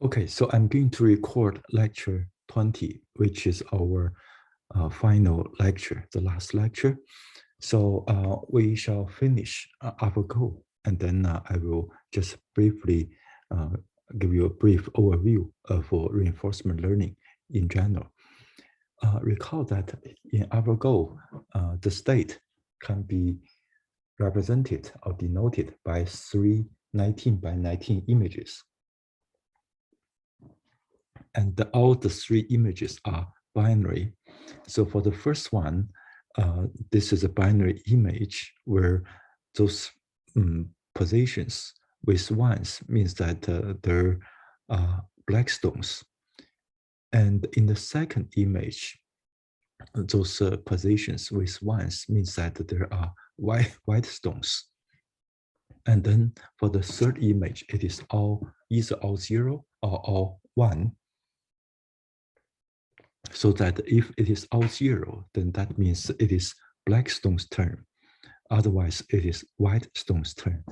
Okay, so I'm going to record lecture 20, which is our final lecture, the last lecture. So we shall finish AlphaGo, and then I will just briefly give you a brief overview of reinforcement learning in general. Recall that in AlphaGo, the state can be represented or denoted by three 19 by 19 images. And all the three images are binary. So for the first one, this is a binary image where those positions with ones means that there are black stones. And in the second image, those positions with ones means that there are white stones. And then for the third image, it is either all 0 or all 1. So that if it is all 0, then that means it is black stone's turn. Otherwise, it is white stone's turn.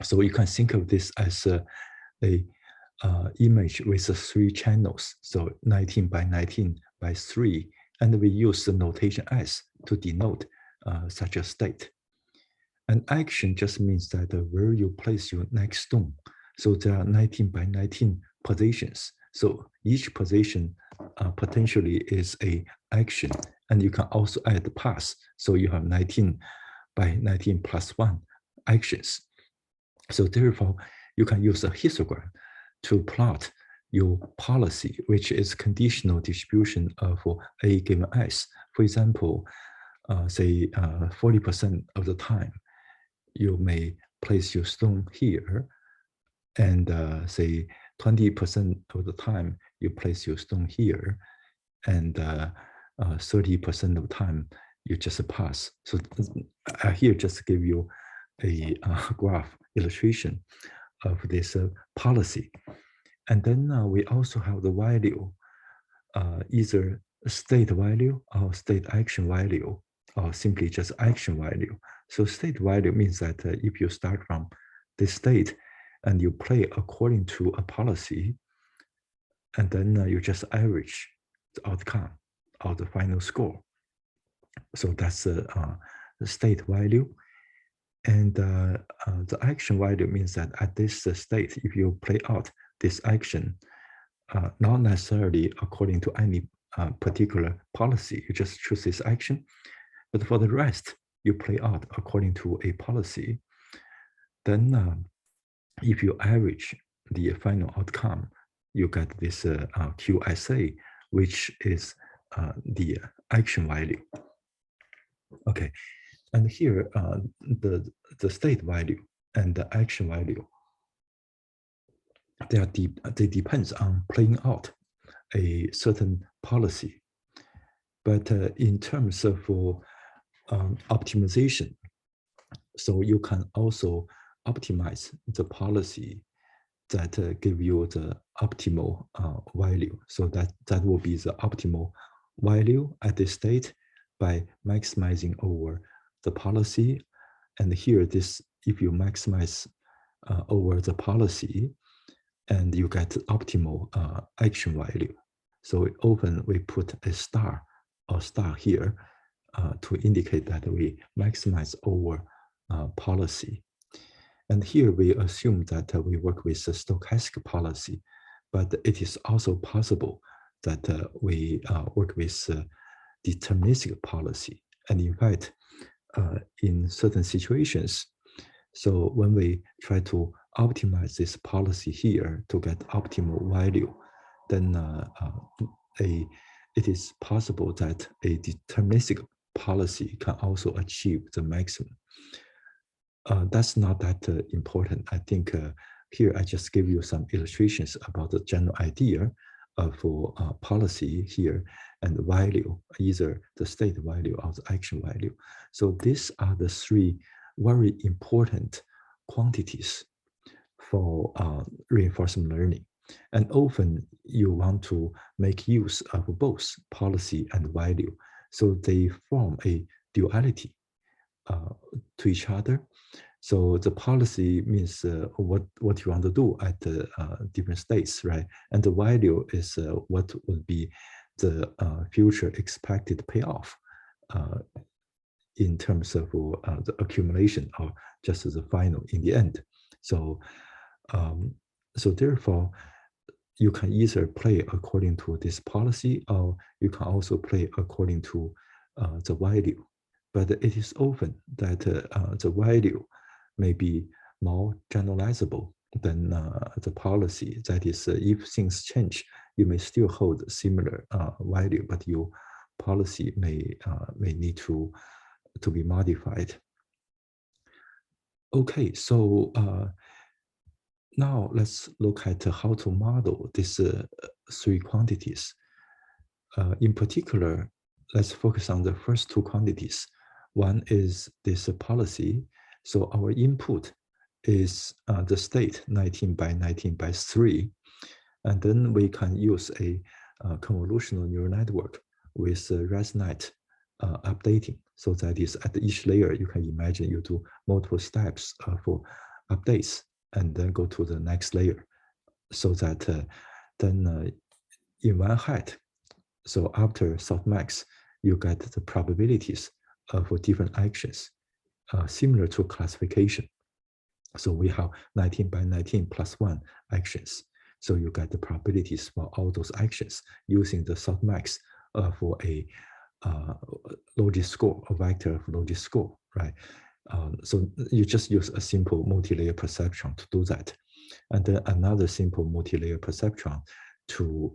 So you can think of this as a image with three channels. So 19 by 19 by 3. And we use the notation S to denote such a state. And action just means that where you place your next stone. So there are 19 by 19 positions. So each position potentially is a action, and you can also add the pass. So you have 19 by 19 plus 1 actions. So therefore, you can use a histogram to plot your policy, which is conditional distribution of A given S. For example, say 40% of the time, you may place your stone here, and say 20% of the time you place your stone here, and 30% of the time you just pass. So I here just give you a graph illustration of this policy. And then we also have the value, either state value or state action value, or simply just action value. So state value means that if you start from this state and you play according to a policy, and then you just average the outcome or the final score. So that's the state value. And the action value means that at this state, if you play out this action, not necessarily according to any particular policy, you just choose this action. But for the rest, you play out according to a policy. Then if you average the final outcome, you get this QSA, which is the action value. Okay, and here the state value and the action value, they depends on playing out a certain policy. But in terms of optimization, so you can also optimize the policy that give you the optimal value. So that will be the optimal value at this state by maximizing over the policy. And here, this if you maximize over the policy, and you get optimal action value. So often we put a star or star here to indicate that we maximize over policy. And here we assume that we work with a stochastic policy, but it is also possible that we work with deterministic policy. And in fact, in certain situations, so when we try to optimize this policy here to get optimal value, then it is possible that a deterministic policy can also achieve the maximum. That's not that important. I think here I just give you some illustrations about the general idea of policy here and value, either the state value or the action value. So these are the three very important quantities for reinforcement learning. And often you want to make use of both policy and value. So they form a duality to each other. So the policy means what you want to do at the different states, right? And the value is what would be the future expected payoff in terms of the accumulation or just the final in the end. So, so therefore, you can either play according to this policy, or you can also play according to the value. But it is often that the value may be more generalizable than the policy. That is, if things change, you may still hold similar value, but your policy may need to be modified. Okay, so now let's look at how to model these three quantities. In particular, let's focus on the first two quantities. One is this policy. So our input is the state 19 by 19 by 3. And then we can use a convolutional neural network with ResNet updating. So that is at each layer, you can imagine you do multiple steps for updates and then go to the next layer. So that then in one height, so after softmax, you get the probabilities for different actions, similar to classification. So we have 19 by 19 plus 1 actions. So you get the probabilities for all those actions using the softmax for a logit score, a vector of logit score, right? So you just use a simple multi-layer perceptron to do that. And then another simple multi-layer perceptron to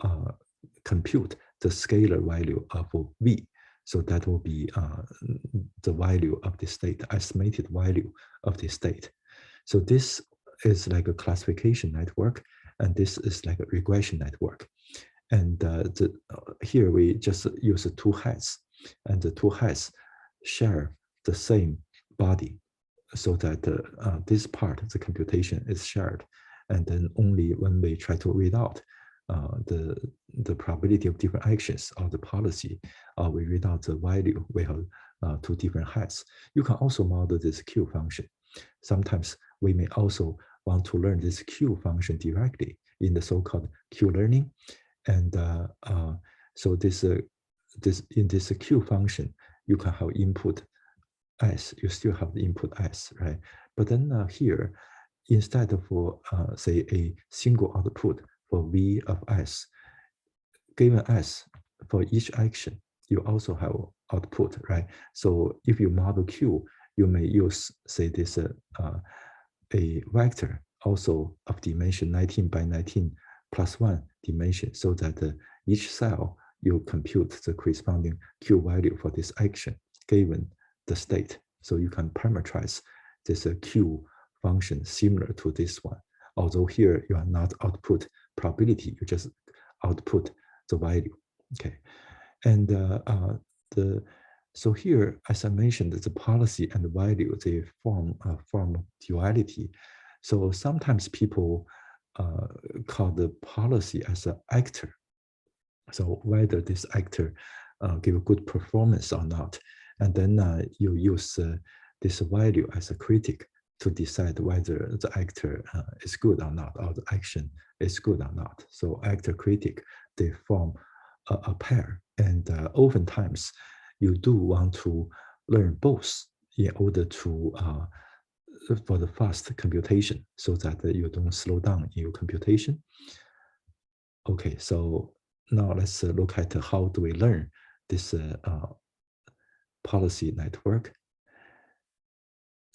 compute the scalar value of V. So that will be the value of the state, the estimated value of the state. So this is like a classification network, and this is like a regression network. And here we just use the two heads, and the two heads share the same body, so that this part of the computation is shared. And then only when we try to read out the probability of different actions of the policy, we read out the value, we have two different heads. You can also model this Q function. Sometimes we may also want to learn this Q function directly in the so-called Q learning. And so in this Q function, you can have input S, you still have the input S, right? But then here, instead of say a single output for V of S, given S for each action, you also have output, right? So if you model Q, you may use, say, this a vector also of dimension 19 by 19 plus 1 dimension, so that each cell you compute the corresponding Q value for this action given the state. So you can parameterize this Q function similar to this one. Although here you are not output probability, you just output the value. Okay, and so here, as I mentioned, the policy and the value, they form a form of duality. So sometimes people call the policy as an actor. So whether this actor give a good performance or not, and then you use this value as a critic to decide whether the actor is good or not, or the action is good or not. So actor critic, they form a pair, and oftentimes you do want to learn both in order to for the fast computation, so that you don't slow down in your computation. Okay, so now let's look at how do we learn this policy network.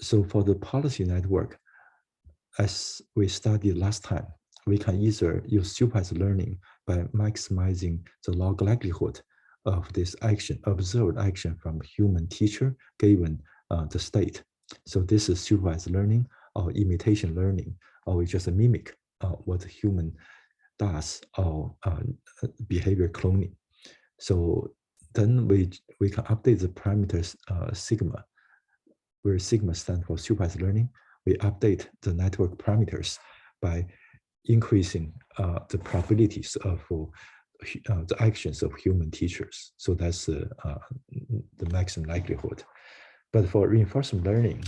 So for the policy network, as we studied last time, we can either use supervised learning by maximizing the log likelihood of this action, observed action from human teacher given the state. So this is supervised learning or imitation learning, or we just mimic what a human does, or behavior cloning. So then we can update the parameters sigma, where sigma stands for supervised learning. We update the network parameters by increasing the probabilities of the actions of human teachers. So that's the maximum likelihood. But for reinforcement learning,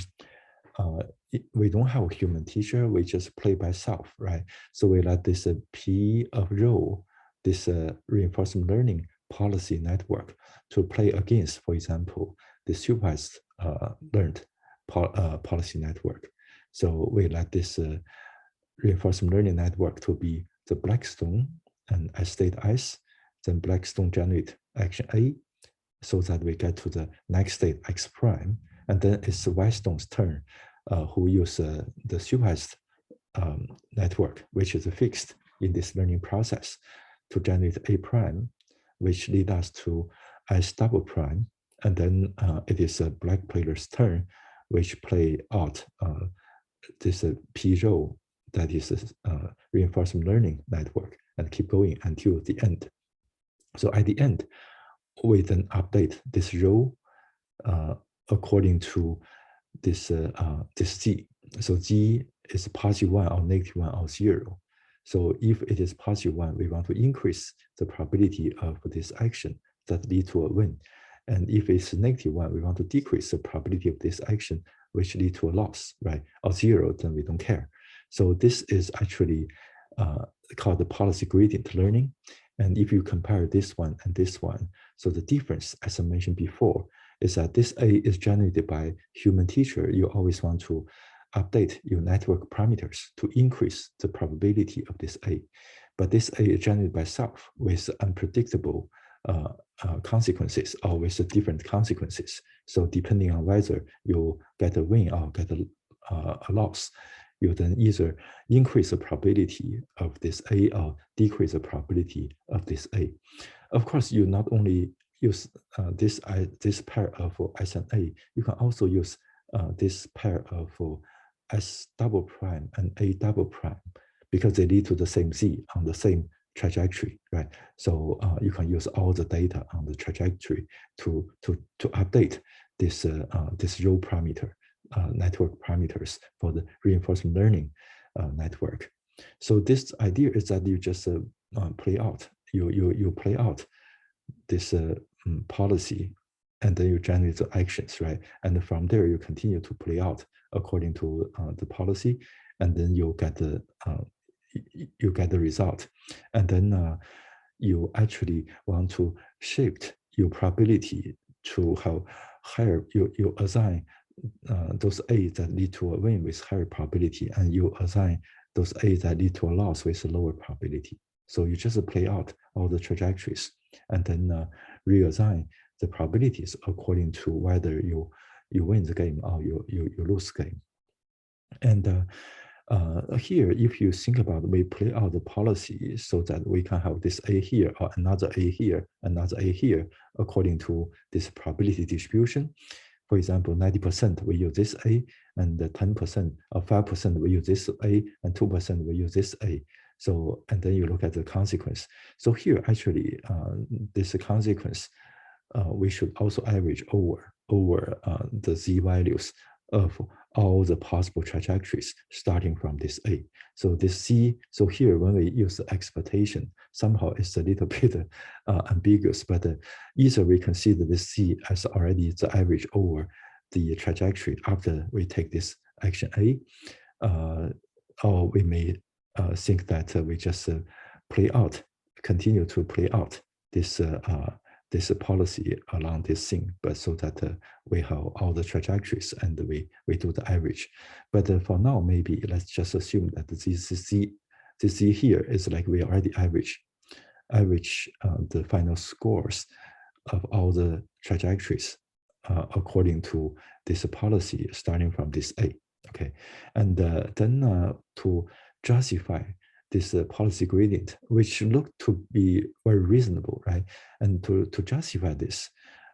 we don't have a human teacher, we just play by self, right? So we let this P of rho, this reinforcement learning policy network to play against, for example, the supervised learned policy network. So we let this reinforcement learning network to be the Blackstone and as state S, then Blackstone generate action A, so that we get to the next state X prime, and then it's Whitestone's turn, who use the supervised network, which is fixed in this learning process, to generate A prime, which lead us to S double prime, and then it is a black player's turn, which play out this P rho, that is a reinforcement learning network, and keep going until the end. So at the end, we then update this rho according to this Z. So Z is positive 1 or negative 1 or 0. So if it is positive 1, we want to increase the probability of this action that lead to a win. And if it's negative 1, we want to decrease the probability of this action which lead to a loss, right? Or 0, then we don't care. So this is actually called the policy gradient learning. And if you compare this one and this one, so the difference, as I mentioned before, is that this A is generated by human teacher. You always want to update your network parameters to increase the probability of this A. But this A is generated by self with unpredictable consequences or with different consequences. So depending on whether you get a win or get a loss, you then either increase the probability of this A or decrease the probability of this A. Of course, you not only use this pair of S and A, you can also use this pair of S double prime and A double prime, because they lead to the same Z on the same trajectory, right? So you can use all the data on the trajectory to update this this rho parameter, network parameters for the reinforcement learning network. So this idea is that you just play out, you play out this policy, and then you generate the actions, right? And from there you continue to play out according to the policy, and then you get the result. And then you actually want to shift your probability to have higher, you assign those A that lead to a win with higher probability, and you assign those A that lead to a loss with a lower probability. So you just play out all the trajectories and then reassign the probabilities according to whether you win the game or you lose the game. And here, if you think about it, we play out the policy so that we can have this A here or another A here, another A here, according to this probability distribution. For example, 90% we use this A, and 10% or 5% we use this A, and 2% we use this A. So, and then you look at the consequence. So here, actually, this consequence, we should also average over the Z values of all the possible trajectories starting from this A. So this C, so here when we use the expectation, somehow it's a little bit ambiguous, but either we consider this C as already the average over the trajectory after we take this action A, or we may think that we just continue to play out this this policy along this thing, but so that we have all the trajectories and we do the average. But for now, maybe let's just assume that this Z here is like we already average the final scores of all the trajectories according to this policy starting from this A. Okay, and then to justify this policy gradient, which looked to be very reasonable, right? And to justify this,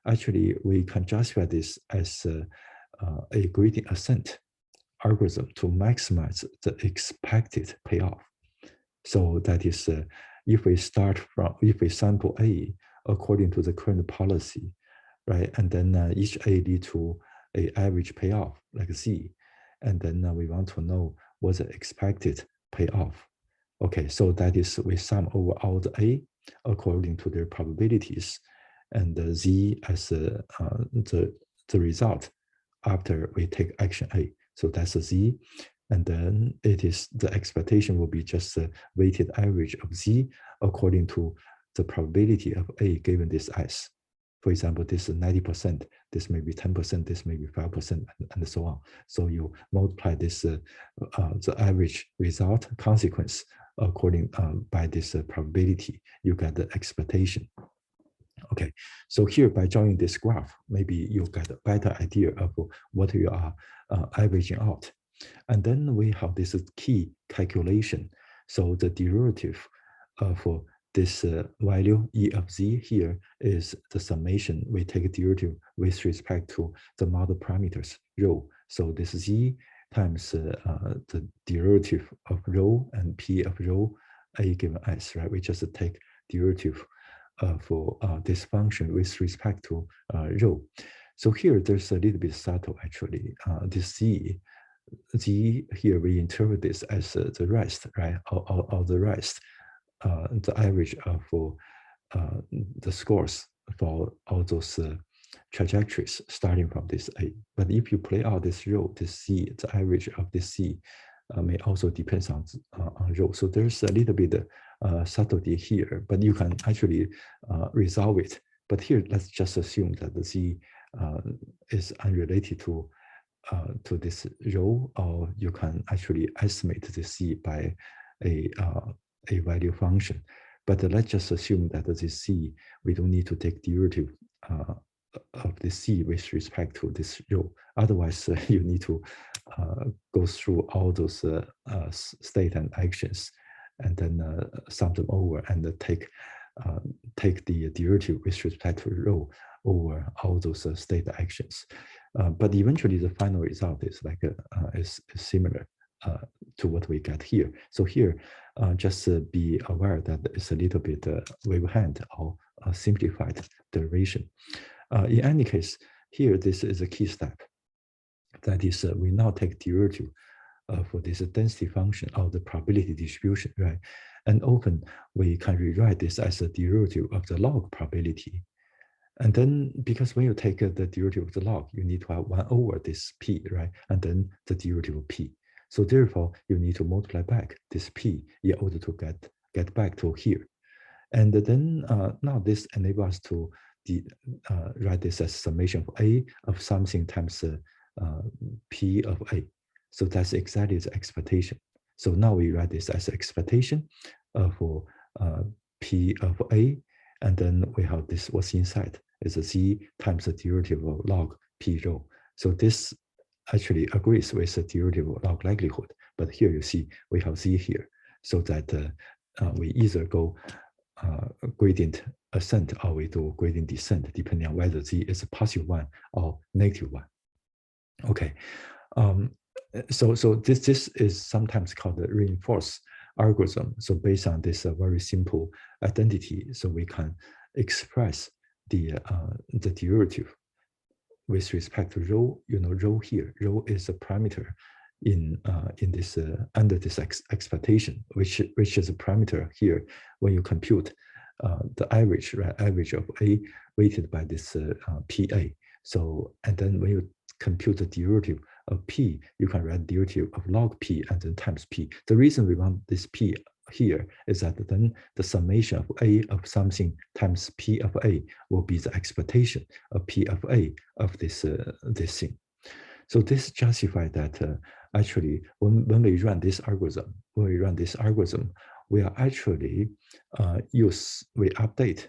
actually, we can justify this as a gradient ascent algorithm to maximize the expected payoff. So that is, if we sample A according to the current policy, right? And then each A lead to an average payoff like Z. And then we want to know what's the expected payoff. Okay, so that is we sum over all the A according to their probabilities, and Z as the result after we take action A. So that's a Z. And then it is the expectation will be just a weighted average of Z according to the probability of A given this S. For example, this is 90%, this may be 10%, this may be 5%, and so on. So you multiply this, the average result consequence according by this probability, you get the expectation. Okay, so here by drawing this graph, maybe you get a better idea of what you are averaging out. And then we have this key calculation. So the derivative for this value E of Z here is the summation. We take a derivative with respect to the model parameters rho. So this Z times the derivative of rho and P of rho A given S, right? We just take derivative for this function with respect to rho. So here there's a little bit subtle actually. This Z here we interpret this as the rest, right? Or the rest, the average for the scores for all those trajectories starting from this A. But if you play out this rho, this C, the average of this C may also depends on rho. So there's a little bit subtlety here, but you can actually resolve it. But here, let's just assume that the Z is unrelated to this rho, or you can actually estimate the C by a value function. But let's just assume that this C, we don't need to take derivative of the C with respect to this rho. Otherwise, you need to go through all those state and actions, and then sum them over and take the derivative with respect to rho over all those state actions. But eventually, the final result is like is similar to what we get here. So here, just be aware that it's a little bit wave hand or simplified derivation. In any case, here this is a key step. That is, we now take derivative for this density function of the probability distribution, right? And often we can rewrite this as a derivative of the log probability. And then, because when you take the derivative of the log, you need to have 1 over this p, right? And then the derivative of p. So therefore, you need to multiply back this p in order to get back to here. And then now this enables us to write this as summation of A of something times P of A. So that's exactly the expectation. So now we write this as expectation for P of A, and then we have this what's inside is a Z times the derivative of log P rho. So this actually agrees with the derivative of log likelihood, but here you see we have Z here, so that we either go gradient ascent or we do gradient descent, depending on whether Z is a positive one or negative one. Okay, so this is sometimes called the reinforced algorithm. So based on this very simple identity, so we can express the derivative with respect to rho. You know, rho here, rho is a parameter in this under this expectation, which is a parameter here when you compute the average, right? Average of A weighted by this PA. So, and then when you compute the derivative of P, you can write derivative of log P and then times P. The reason we want this P here is that then the summation of A of something times P of A will be the expectation of P of A of this this thing. So this justifies that actually when we run this algorithm, we are actually we update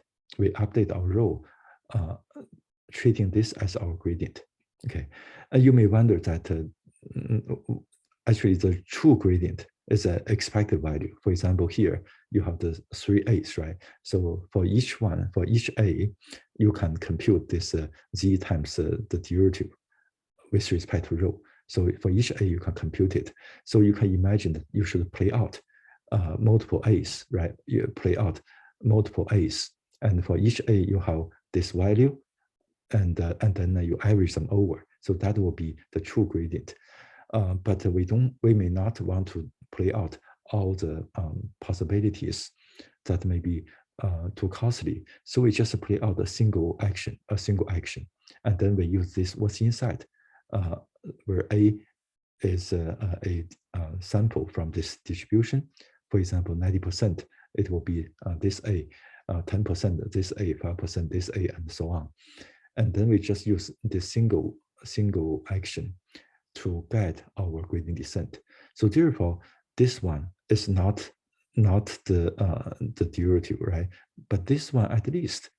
our rho, treating this as our gradient. Okay, and you may wonder that actually the true gradient is an expected value. For example, here you have the 3 A's, right? So for each one, for each A, you can compute this Z times the derivative with respect to rho. So for each A, you can compute it. So you can imagine that you should play out multiple A's, right? You play out multiple A's, and for each A, you have this value, and then you average them over. So that will be the true gradient. But we may not want to play out all the possibilities that may be too costly. So we just play out a single action, and then we use this what's inside, where A is a sample from this distribution. For example, 90%, it will be this A, 10% this A, 5% this A, and so on. And then we just use this single action to guide our gradient descent. So therefore, this one is not the derivative, right? But this one, at least,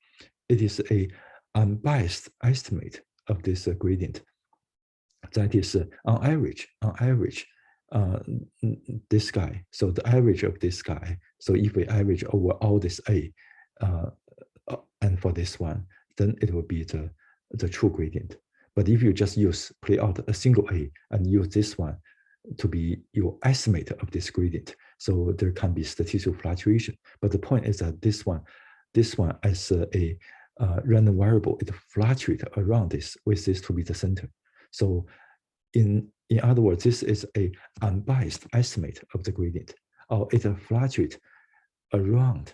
it is a unbiased estimate of this gradient. That is on average, this guy. So the average of this guy. So if we average over all this A, and for this one, then it will be the true gradient. But if you just play out a single A and use this one to be your estimate of this gradient, so there can be statistical fluctuation. But the point is that this one as a random variable, it fluctuates around this, with this to be the center. So in other words, this is a unbiased estimate of the gradient, or it fluctuates around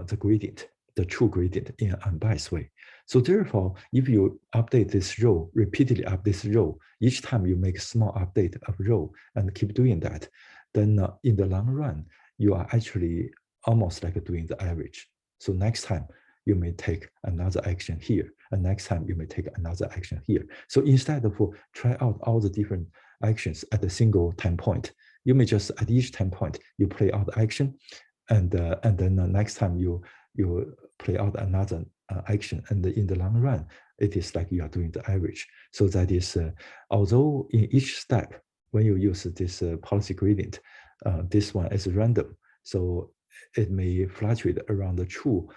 the gradient, the true gradient, in an unbiased way. So therefore, if you update this row, repeatedly update this row, each time you make a small update of row and keep doing that, then in the long run, you are actually almost like doing the average. So next time, you may take another action here, and next time you may take another action here. So instead of try out all the different actions at a single time point, you may just at each time point you play out the action, and then next time you play out another action, and in the long run, it is like you are doing the average. So that is, although in each step when you use this policy gradient, this one is random, so it may fluctuate around the true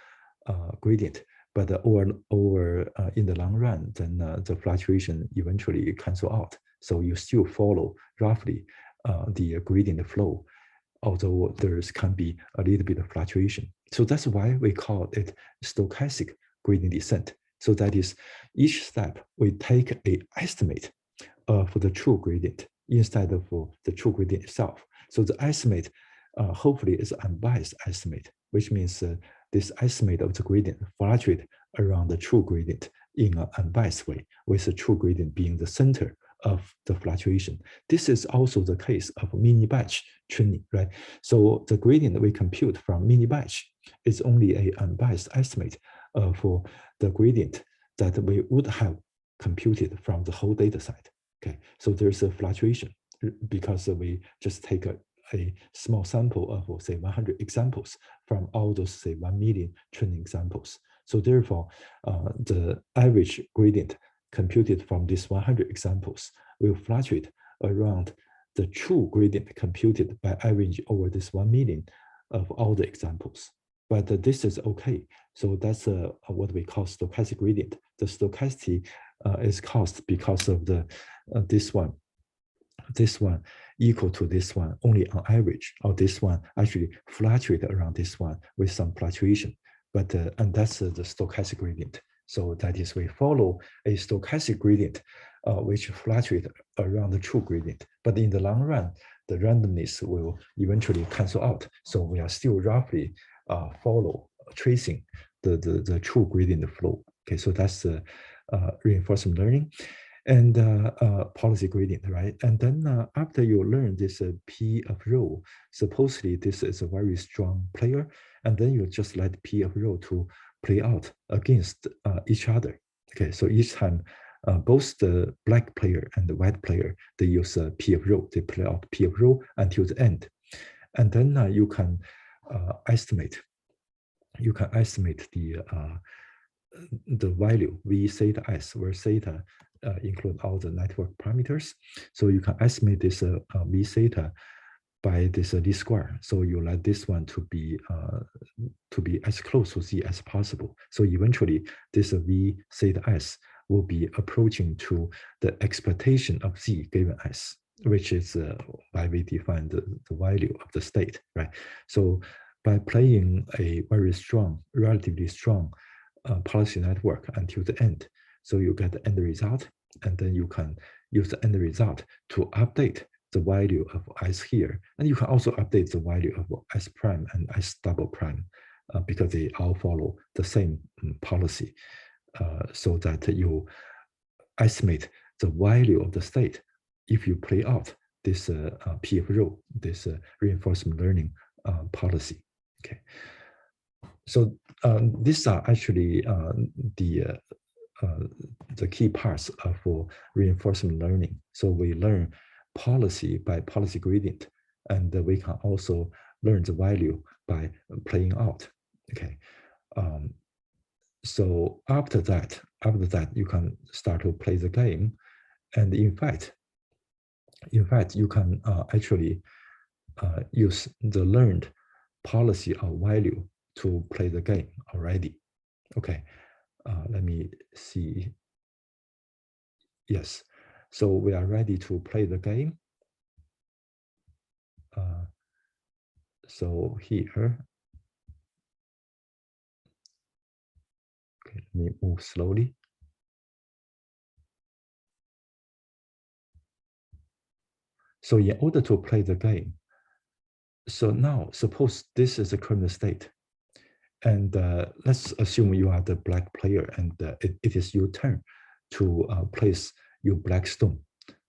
gradient, but over in the long run, then the fluctuation eventually cancel out. So you still follow roughly the gradient flow, although there can be a little bit of fluctuation. So that's why we call it stochastic gradient descent. So that is, each step we take an estimate for the true gradient instead of the true gradient itself. So the estimate hopefully is an unbiased estimate, which means this estimate of the gradient fluctuate around the true gradient in an unbiased way, with the true gradient being the center of the fluctuation. This is also the case of mini batch training, right? So the gradient we compute from mini batch is only an unbiased estimate for the gradient that we would have computed from the whole data set. Okay, so there's a fluctuation because we just take a small sample of, say, 100 examples from all those, say, 1 million training examples. So therefore, the average gradient computed from these 100 examples will fluctuate around the true gradient computed by average over this 1 million of all the examples. But this is okay. So that's what we call stochastic gradient. The stochasticity is caused because of the this one equal to this one only on average, or this one actually fluctuate around this one with some fluctuation. But and that's the stochastic gradient. So that is, we follow a stochastic gradient which fluctuate around the true gradient. But in the long run, the randomness will eventually cancel out. So we are still roughly tracing the true gradient flow. Okay, so that's reinforcement learning and policy gradient, right? And then after you learn this P of rho, supposedly this is a very strong player, and then you just let P of rho to play out against each other. Okay, so each time both the black player and the white player, they use P of rho, they play out P of rho until the end. And then you can estimate the value V theta S, where theta include all the network parameters. So you can estimate this V theta by this least square. So you let this one to be as close to Z as possible. So eventually this V theta S will be approaching to the expectation of Z given S, which is why we define the value of the state, right? So by playing a very strong, relatively strong policy network until the end, so you get the end result, and then you can use the end result to update the value of S here. And you can also update the value of S prime and S double prime because they all follow the same policy, so that you estimate the value of the state if you play out this P of rho, this reinforcement learning policy. Okay, so these are actually the key parts for reinforcement learning. So we learn policy by policy gradient, and we can also learn the value by playing out. Okay, so after that, you can start to play the game, and in fact, you can actually use the learned policy or value to play the game already. Okay, let me see. Yes, so we are ready to play the game. So here, okay, let me move slowly. So in order to play the game, so now suppose this is the current state, and let's assume you are the black player, and it is your turn to place your black stone.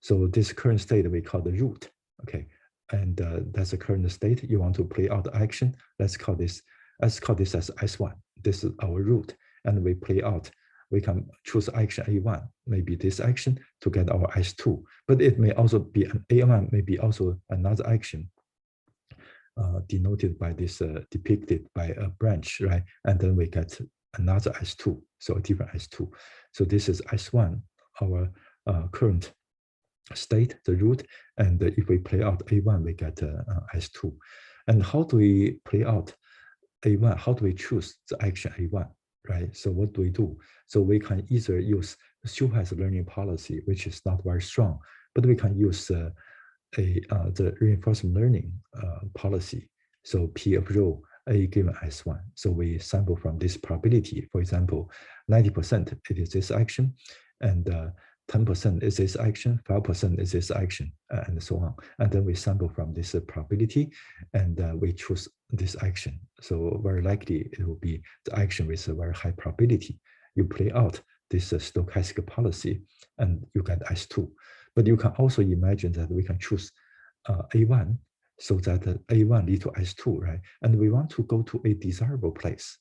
So this current state we call the root. Okay, and that's the current state. You want to play out the action. Let's call this as S1. This is our root, and we play out. We can choose action A1, maybe this action to get our S2, but it may also be an A1, maybe also another action denoted by this, depicted by a branch, right? And then we get another S2, so a different S2. So this is S1, our current state, the root, and if we play out A1, we get S2. And how do we play out A1? How do we choose the action A1, right? So what do we do? So we can either use supervised learning policy, which is not very strong, but we can use the reinforcement learning policy. So P of rho A given S1. So we sample from this probability. For example, 90% it is this action, and 10% is this action, 5% is this action, and so on. And then we sample from this probability, and we choose this action. So very likely it will be the action with a very high probability. You play out this stochastic policy, and you get S2. But you can also imagine that we can choose A1, so that A1 lead to S2, right? And we want to go to a desirable place.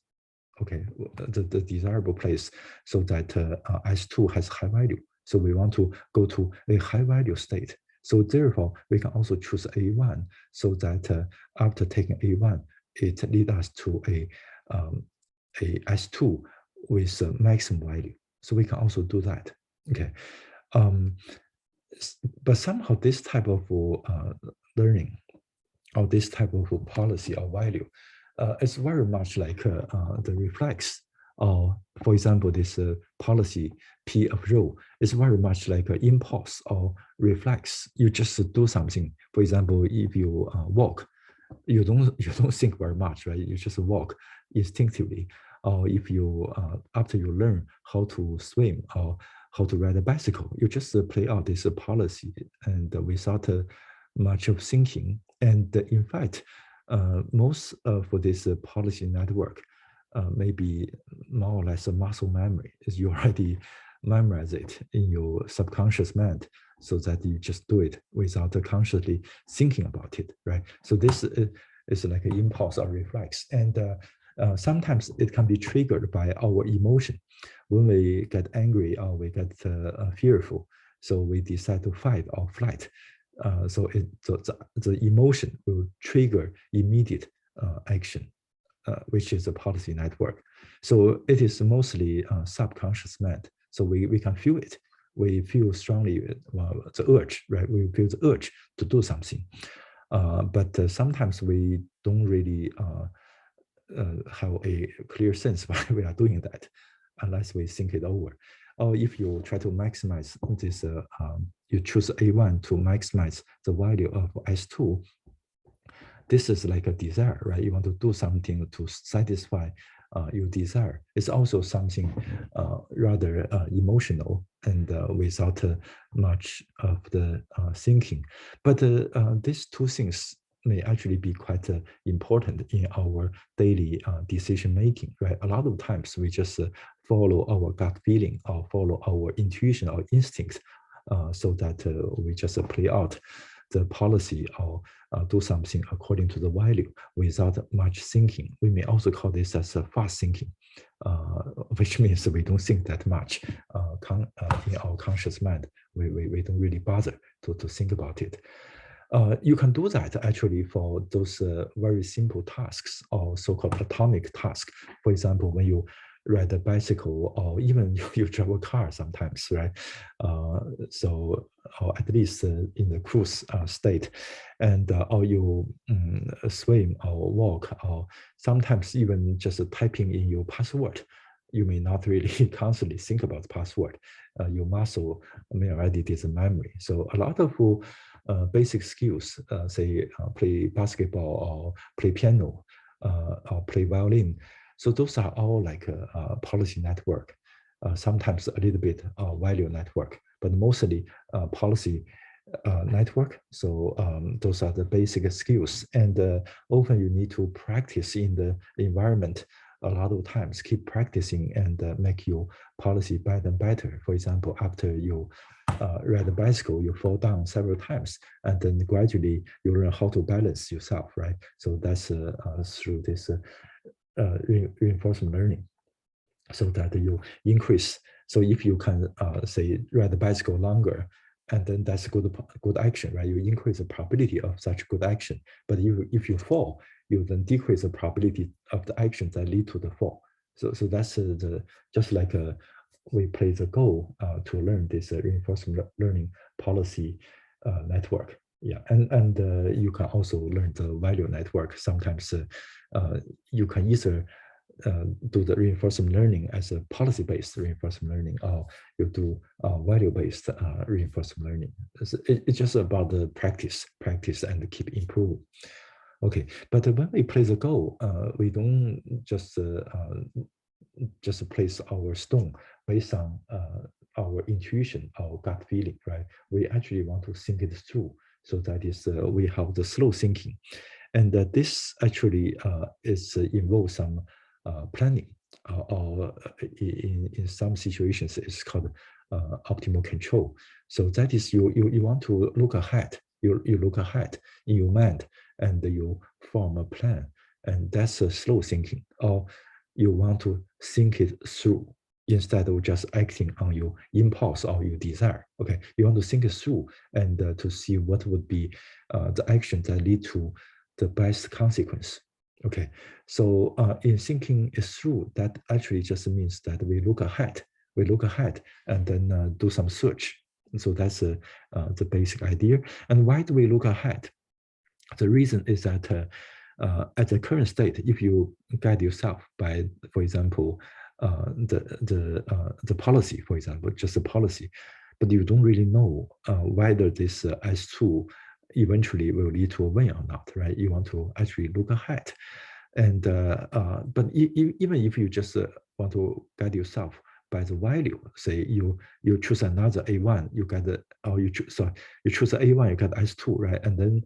Okay, the desirable place, so that S2 has high value. So we want to go to a high value state. So therefore, we can also choose A1, so that after taking A1, it leads us to a S2 with a maximum value. So we can also do that. Okay, but somehow this type of learning, or this type of policy or value, is very much like the reflex, or for example, this policy P of rho is very much like an impulse or reflex. You just do something. For example, if you walk, you don't think very much, right? You just walk instinctively. Or if you after you learn how to swim or how to ride a bicycle, you just play out this policy, and without much of thinking. And in fact, most for this policy network, maybe more or less a muscle memory, is you already memorize it in your subconscious mind, so that you just do it without consciously thinking about it, right? So this is like an impulse or reflex, and sometimes it can be triggered by our emotion. When we get angry or we get fearful, so we decide to fight or flight. So the emotion will trigger immediate action, which is a policy network. So it is mostly subconscious mind. So we can feel it. We feel strongly the urge, right? We feel the urge to do something. But sometimes we don't really have a clear sense why we are doing that, unless we think it over. Or if you try to maximize this, you choose A1 to maximize the value of S2. This is like a desire, right? You want to do something to satisfy your desire. It's also something rather emotional and without much of the thinking. But these two things may actually be quite important in our daily decision making, right? A lot of times we just follow our gut feeling or follow our intuition or instinct, so that we just play out the policy or do something according to the value without much thinking. We may also call this as fast thinking, which means we don't think that much in our conscious mind. We don't really bother to think about it. You can do that actually for those very simple tasks or so-called atomic tasks. For example, when you ride a bicycle or even you drive a car sometimes, right? Or at least in the cruise state, and or you swim or walk, or sometimes even just typing in your password. You may not really constantly think about the password. Your muscle may already did the memory. So a lot of basic skills, say play basketball or play piano or play violin. So those are all like a policy network, sometimes a little bit value network, but mostly policy network. So those are the basic skills, and often you need to practice in the environment a lot of times, keep practicing and make your policy better and better. For example, after you ride a bicycle, you fall down several times, and then gradually you learn how to balance yourself, right? So that's through this reinforcement learning, so that you increase. So if you can say ride the bicycle longer, and then that's good action, right? You increase the probability of such good action. But if you fall, you then decrease the probability of the actions that lead to the fall. So that's just like we play the goal to learn this reinforcement learning policy network. Yeah, and you can also learn the value network. Sometimes you can either do the reinforcement learning as a policy-based reinforcement learning, or you do value-based reinforcement learning. It's just about the practice and keep improving. Okay, but when we play the goal, we don't just place our stone based on our intuition, our gut feeling, right? We actually want to think it through. So that is, we have the slow thinking. And this actually involves some planning, or in some situations, it's called optimal control. So that is, you want to look ahead. You look ahead in your mind, and you form a plan. And that's a slow thinking. Or you want to think it through instead of just acting on your impulse or your desire. Okay, you want to think it through and to see what would be the action that lead to the best consequence. Okay, so in thinking it through, that actually just means that we look ahead. We look ahead and then do some search. So that's the basic idea. And why do we look ahead? The reason is that at the current state, if you guide yourself by, for example, the policy, for example, just a policy, but you don't really know whether this S2 eventually will lead to a win or not, right? You want to actually look ahead. And but even if you just want to guide yourself by the value, say you choose another A1, you get the, or you choose A1, you get S2, right? And then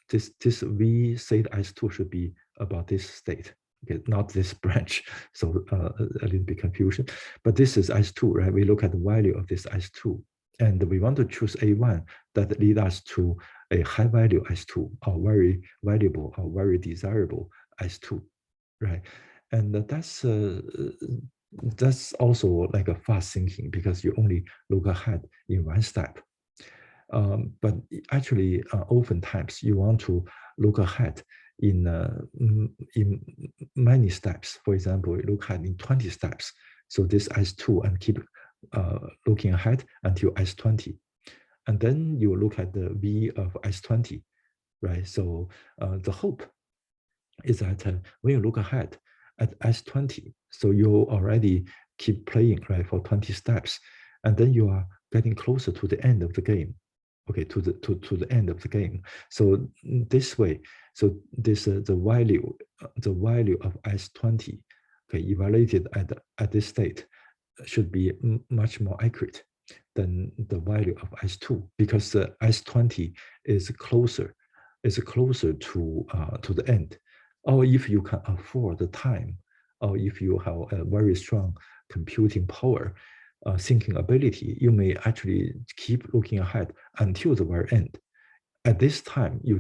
this V state S2 should be about this state, okay, not this branch. So a little bit confusion, but this is S2, right? We look at the value of this S2, and we want to choose A1 that lead us to a high value S2, or very valuable or very desirable S2, right? And that's also like a fast thinking, because you only look ahead in one step. But actually, oftentimes you want to look ahead in many steps. For example, you look ahead in 20 steps. So this S2 and keep looking ahead until S20. And then you look at the V of S20, right? So the hope is that when you look ahead at S20, so you already keep playing, right, for 20 steps, and then you are getting closer to the end of the game. Okay, to the end of the game. So this way, so this the value of S20, okay, evaluated at this state, should be much more accurate than the value of S2, because the S20 is closer to the end. Or if you can afford the time, or if you have a very strong computing power, thinking ability, you may actually keep looking ahead until the very end. At this time, you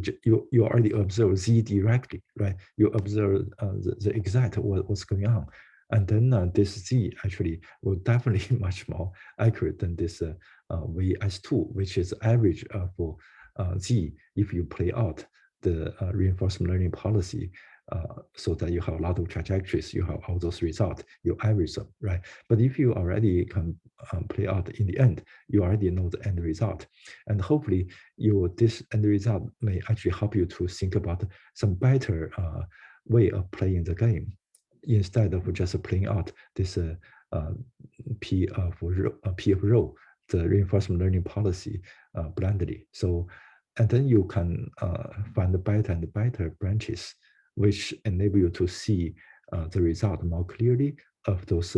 already observe Z directly, right? You observe the exact what's going on. And then this Z actually will definitely much more accurate than this VS2, which is average for Z if you play out the reinforcement learning policy so that you have a lot of trajectories, you have all those results, you average them, right? But if you already can play out in the end, you already know the end result. And hopefully this end result may actually help you to think about some better way of playing the game instead of just playing out this P of rho, the reinforcement learning policy blindly. So, and then you can find the better and better branches which enable you to see the result more clearly of those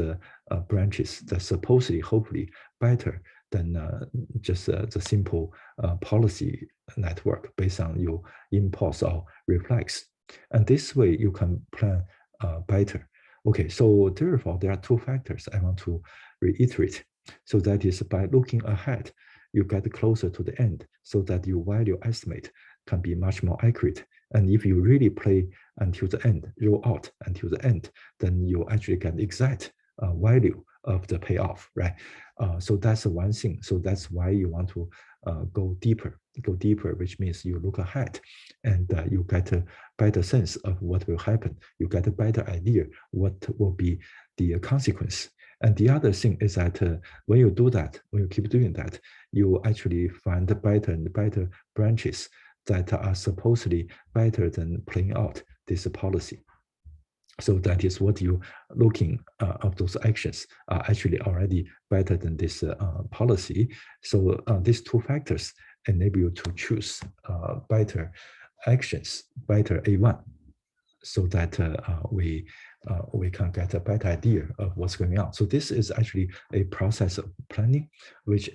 branches that supposedly, hopefully, better than just the simple policy network based on your impulse or reflex. And this way you can plan better. Okay, so therefore there are two factors I want to reiterate. So that is by looking ahead, you get closer to the end so that your value estimate can be much more accurate. And if you really play until the end, roll out until the end, then you actually get exact value of the payoff, right? So that's one thing. So that's why you want to go deeper, which means you look ahead and you get a better sense of what will happen. You get a better idea what will be the consequence. And the other thing is that when you do that, when you keep doing that, you actually find better and better branches that are supposedly better than playing out this policy. So that is what you looking of those actions are actually already better than this policy. So these two factors enable you to choose better actions, better A1, so that we can get a better idea of what's going on. So this is actually a process of planning, which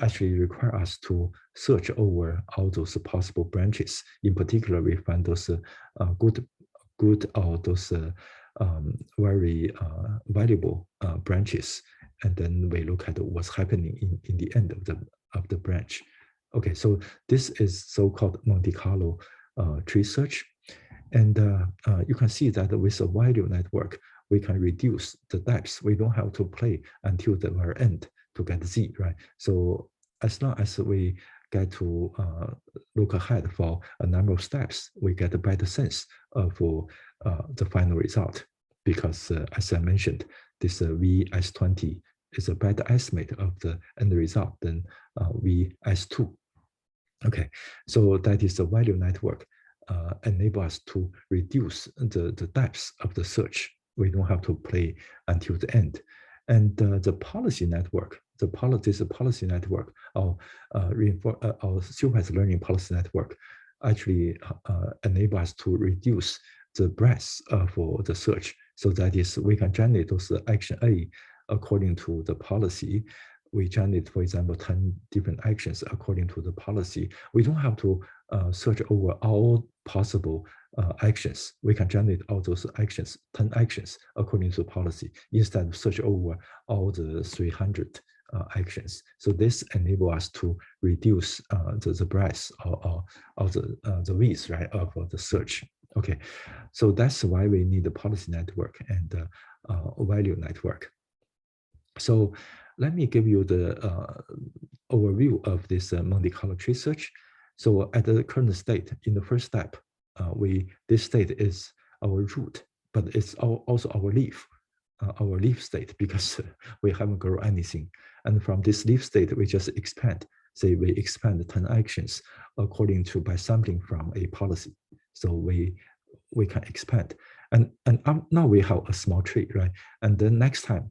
actually require us to search over all those possible branches. In particular, we find those good or those very valuable branches, and then we look at what's happening in the end of the branch. Okay, so this is so-called Monte Carlo tree search. And you can see that with a value network, we can reduce the depths. We don't have to play until the very end to get Z, right? So as long as we get to look ahead for a number of steps, we get a better sense of the final result. Because as I mentioned, this VS20 is a better estimate of the end result than VS2. Okay, so that is the value network enable us to reduce the depths of the search. We don't have to play until the end. And the policy network, this policy network, or supervised learning policy network, actually enable us to reduce the breadth for the search. So that is, we can generate those action A according to the policy. We generate, for example, 10 different actions according to the policy. We don't have to search over all possible actions. We can generate all those actions, 10 actions according to policy, instead of search over all the 300 actions. So this enables us to reduce the breadth or the width, right, of the search. Okay, so that's why we need the policy network and value network. So let me give you the overview of this Monte Carlo tree search. So at the current state, in the first step, this state is our root, but it's also our leaf state, because we haven't grown anything. And from this leaf state, we just expand. Say we expand 10 actions according to by sampling from a policy. So we can expand. And now we have a small tree, right? And then next time,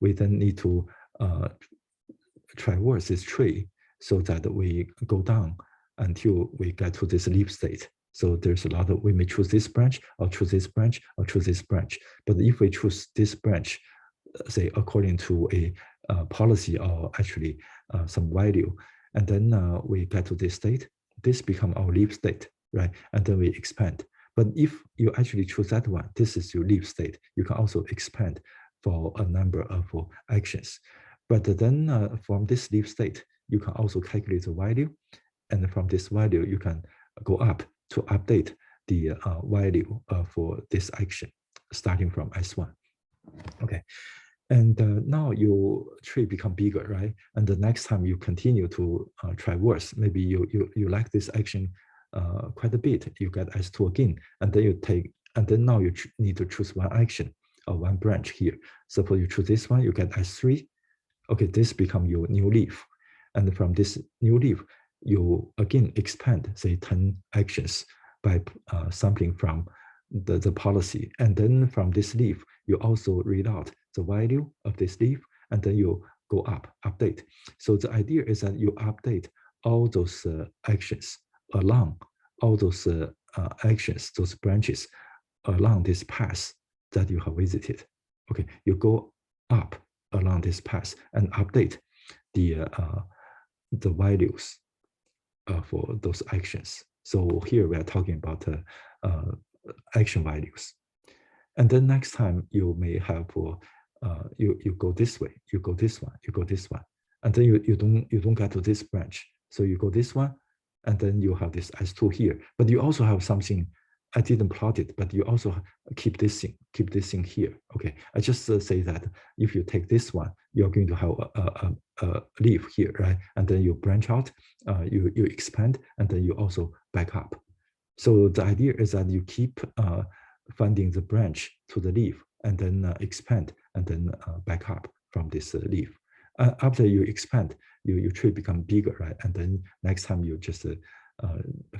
we then need to traverse this tree so that we go down until we get to this leaf state. So there's a lot of, we may choose this branch, or choose this branch, or choose this branch. But if we choose this branch, say according to a policy or actually some value, and then we get to this state, this become our leaf state, right? And then we expand. But if you actually choose that one, this is your leaf state, you can also expand for a number of actions. But then from this leaf state, you can also calculate the value. And from this value, you can go up to update the value for this action, starting from S1. Okay. And now your tree become bigger, right? And the next time you continue to traverse, maybe you like this action quite a bit, you get S2 again, and then you take, and then now you need to choose one action or one branch here. Suppose you choose this one, you get S3. Okay, this become your new leaf. And from this new leaf, you again expand, say 10 actions by sampling from the policy. And then from this leaf, you also read out the value of this leaf, and then you go up, update. So the idea is that you update all those actions along all those actions, those branches along this path that you have visited. Okay, you go up along this path and update the values for those actions. So here we are talking about action values. And then next time you may have you go this way, you go this one, you go this one, and then you don't get to this branch. So you go this one, and then you have this S2 here. But you also have something, I didn't plot it, but you also keep this thing here. Okay, I just say that if you take this one, you're going to have a leaf here, right? And then you branch out, you expand, and then you also back up. So the idea is that you keep finding the branch to the leaf, and then expand, and then back up from this leaf. After you expand, your tree become bigger, right? And then next time you just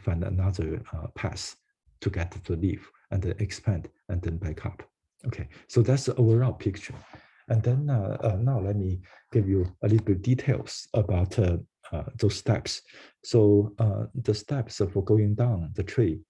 find another path to get to the leaf, and then expand, and then back up. Okay, so that's the overall picture. And then now let me give you a little bit details about those steps. So the steps for going down the tree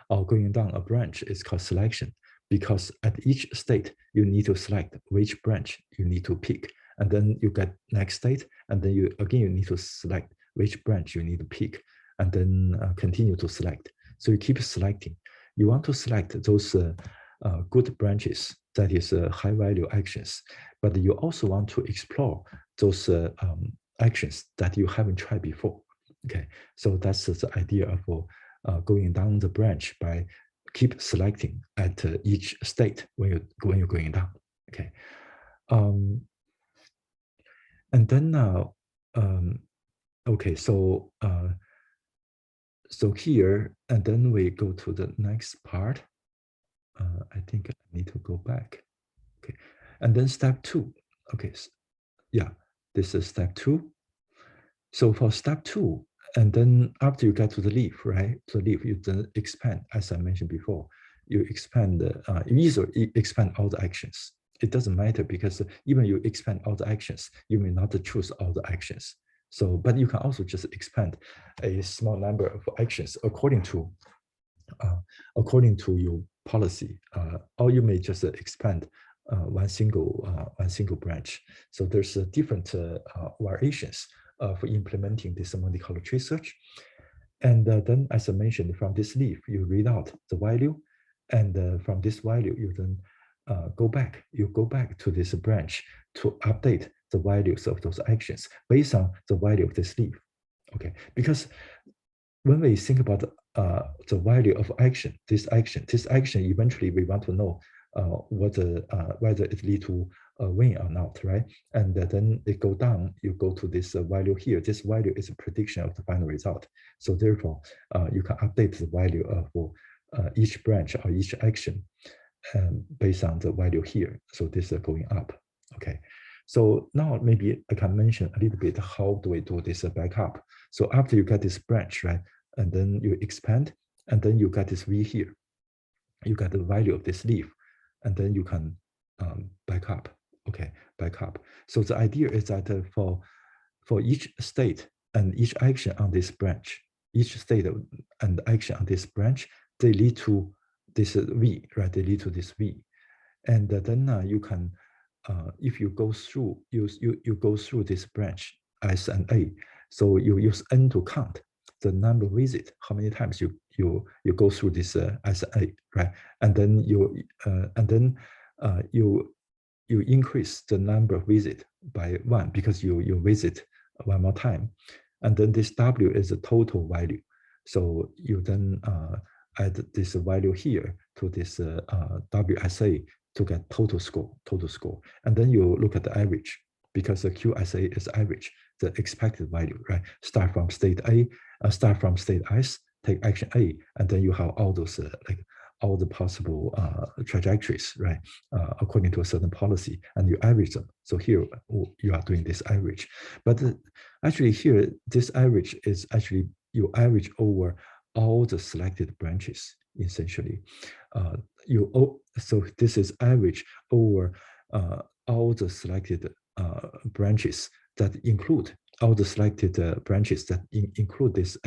or going down a branch is called selection, because at each state, you need to select which branch you need to pick. And then you get next state, and then you need to select which branch you need to pick, and then continue to select. So you keep selecting. You want to select those good branches, that is high value actions, but you also want to explore those actions that you haven't tried before. Okay, so that's the idea of going down the branch by keep selecting at each state when you're going down. Okay, and then now, okay, so so here, and then we go to the next part. I think I need to go back. Okay, and then step 2. Okay, so, yeah, this is step 2. So for step 2, and then after you get to the leaf, right? To the leaf, you then expand, as I mentioned before. You expand, you easily expand all the actions. It doesn't matter, because even you expand all the actions, you may not choose all the actions. So, but you can also just expand a small number of actions according to your policy, or you may just expand one single branch. So there's different variations for implementing this Monte Carlo tree search. And then, as I mentioned, from this leaf, you read out the value, and from this value, you then go back to this branch to update the values of those actions based on the value of this leaf. Okay, because when we think about the value of action, this action, eventually we want to know whether it lead to a win or not, right? And then it go down, you go to this value here. This value is a prediction of the final result. So therefore, you can update the value of each branch or each action based on the value here. So this is going up. Okay. So now maybe I can mention a little bit how do we do this backup. So after you get this branch, right, and then you expand, and then you get this V here. You get the value of this leaf, and then you can back up. Okay, back up. So the idea is that for each state and each action on this branch, each state and action on this branch, they lead to this V, right? They lead to this V, and then you can, if you go through, you go through this branch S and A. So you use N to count the number of visits, how many times you go through this S and A, right? And then you increase the number of visits by 1 because you visit one more time. And then this W is the total value. So you then add this value here to this WSA to get total score. And then you look at the average because the QSA is average, the expected value, right? Start from state A, start from state S, take action A, and then you have all those like all the possible trajectories, right, according to a certain policy, and you average them. So here you are doing this average. But actually here, this average is actually you average over all the selected branches, essentially. So this is average over all the selected branches that include all the selected branches that include this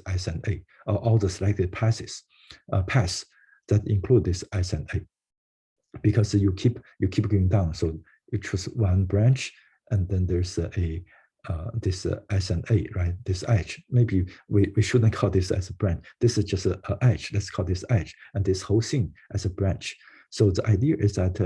S and A, or all the selected paths that include this S and A, because you keep going down. So you choose one branch, and then there's this S and A, right? This edge. Maybe we shouldn't call this as a branch. This is just an edge. Let's call this edge, and this whole thing as a branch. So the idea is that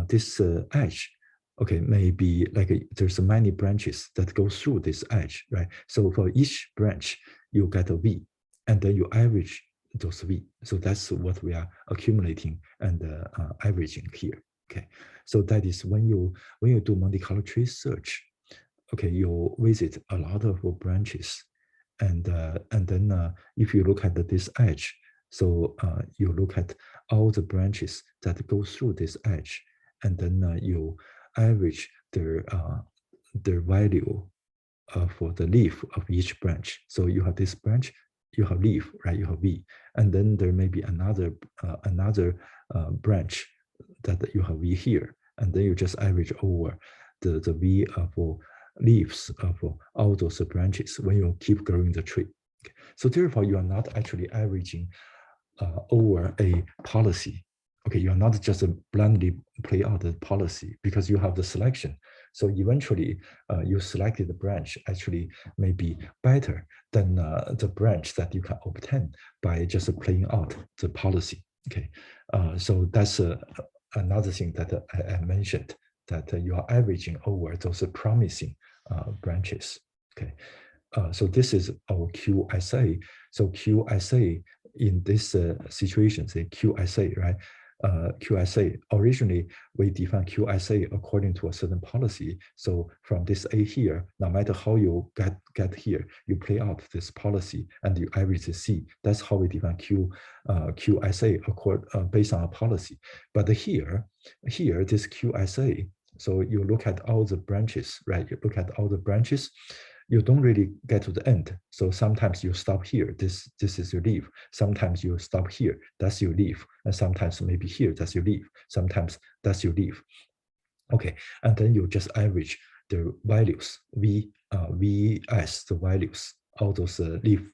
this edge, okay, maybe like there's many branches that go through this edge, right? So for each branch, you get a V, and then you average those V. So that's what we are accumulating and averaging here. Okay, so that is when you do Monte Carlo tree search. Okay, you visit a lot of branches, and then if you look at this edge, so you look at all the branches that go through this edge, and then you average their value for the leaf of each branch. So you have this branch, you have leaf, right? You have V, and then there may be another branch that you have V here, and then you just average over the V for leaves for all those branches when you keep growing the tree. Okay. So therefore, you are not actually averaging over a policy. Okay, you are not just blindly play out the policy because you have the selection. So eventually, you selected the branch actually may be better than the branch that you can obtain by just playing out the policy. Okay, so that's another thing that I mentioned, that you are averaging over those promising branches. Okay, so this is our QSA. So QSA in this situation, say QSA, right? QSA, originally we define QSA according to a certain policy. So from this A here, no matter how you get here, you play out this policy and you average the C. That's how we define QSA based on a policy. But here this QSA, so you look at all the branches, right? You look at all the branches, you don't really get to the end. So sometimes you stop here, this is your leaf. Sometimes you stop here, that's your leaf. And sometimes maybe here, that's your leaf. Sometimes that's your leaf. Okay, and then you just average the values, VS, the values, all those leaf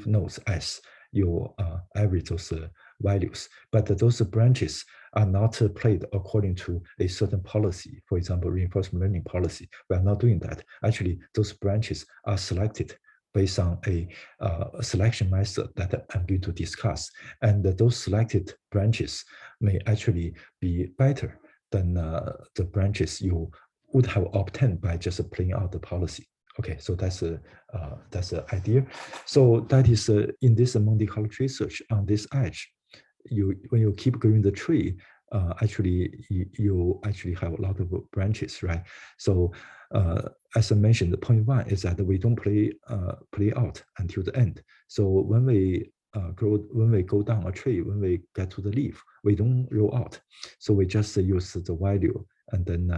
nodes S, you average those values. But those branches are not played according to a certain policy. For example, reinforcement learning policy. We are not doing that. Actually, those branches are selected based on a selection method that I'm going to discuss. And those selected branches may actually be better than the branches you would have obtained by just playing out the policy. Okay, so that's the idea. So that is in this Monte Carlo tree search on this edge, when you keep growing the tree, actually you actually have a lot of branches, right? So as I mentioned, the point one is that we don't play out until the end. So when we go down a tree, when we get to the leaf, we don't roll out. So we just use the value and then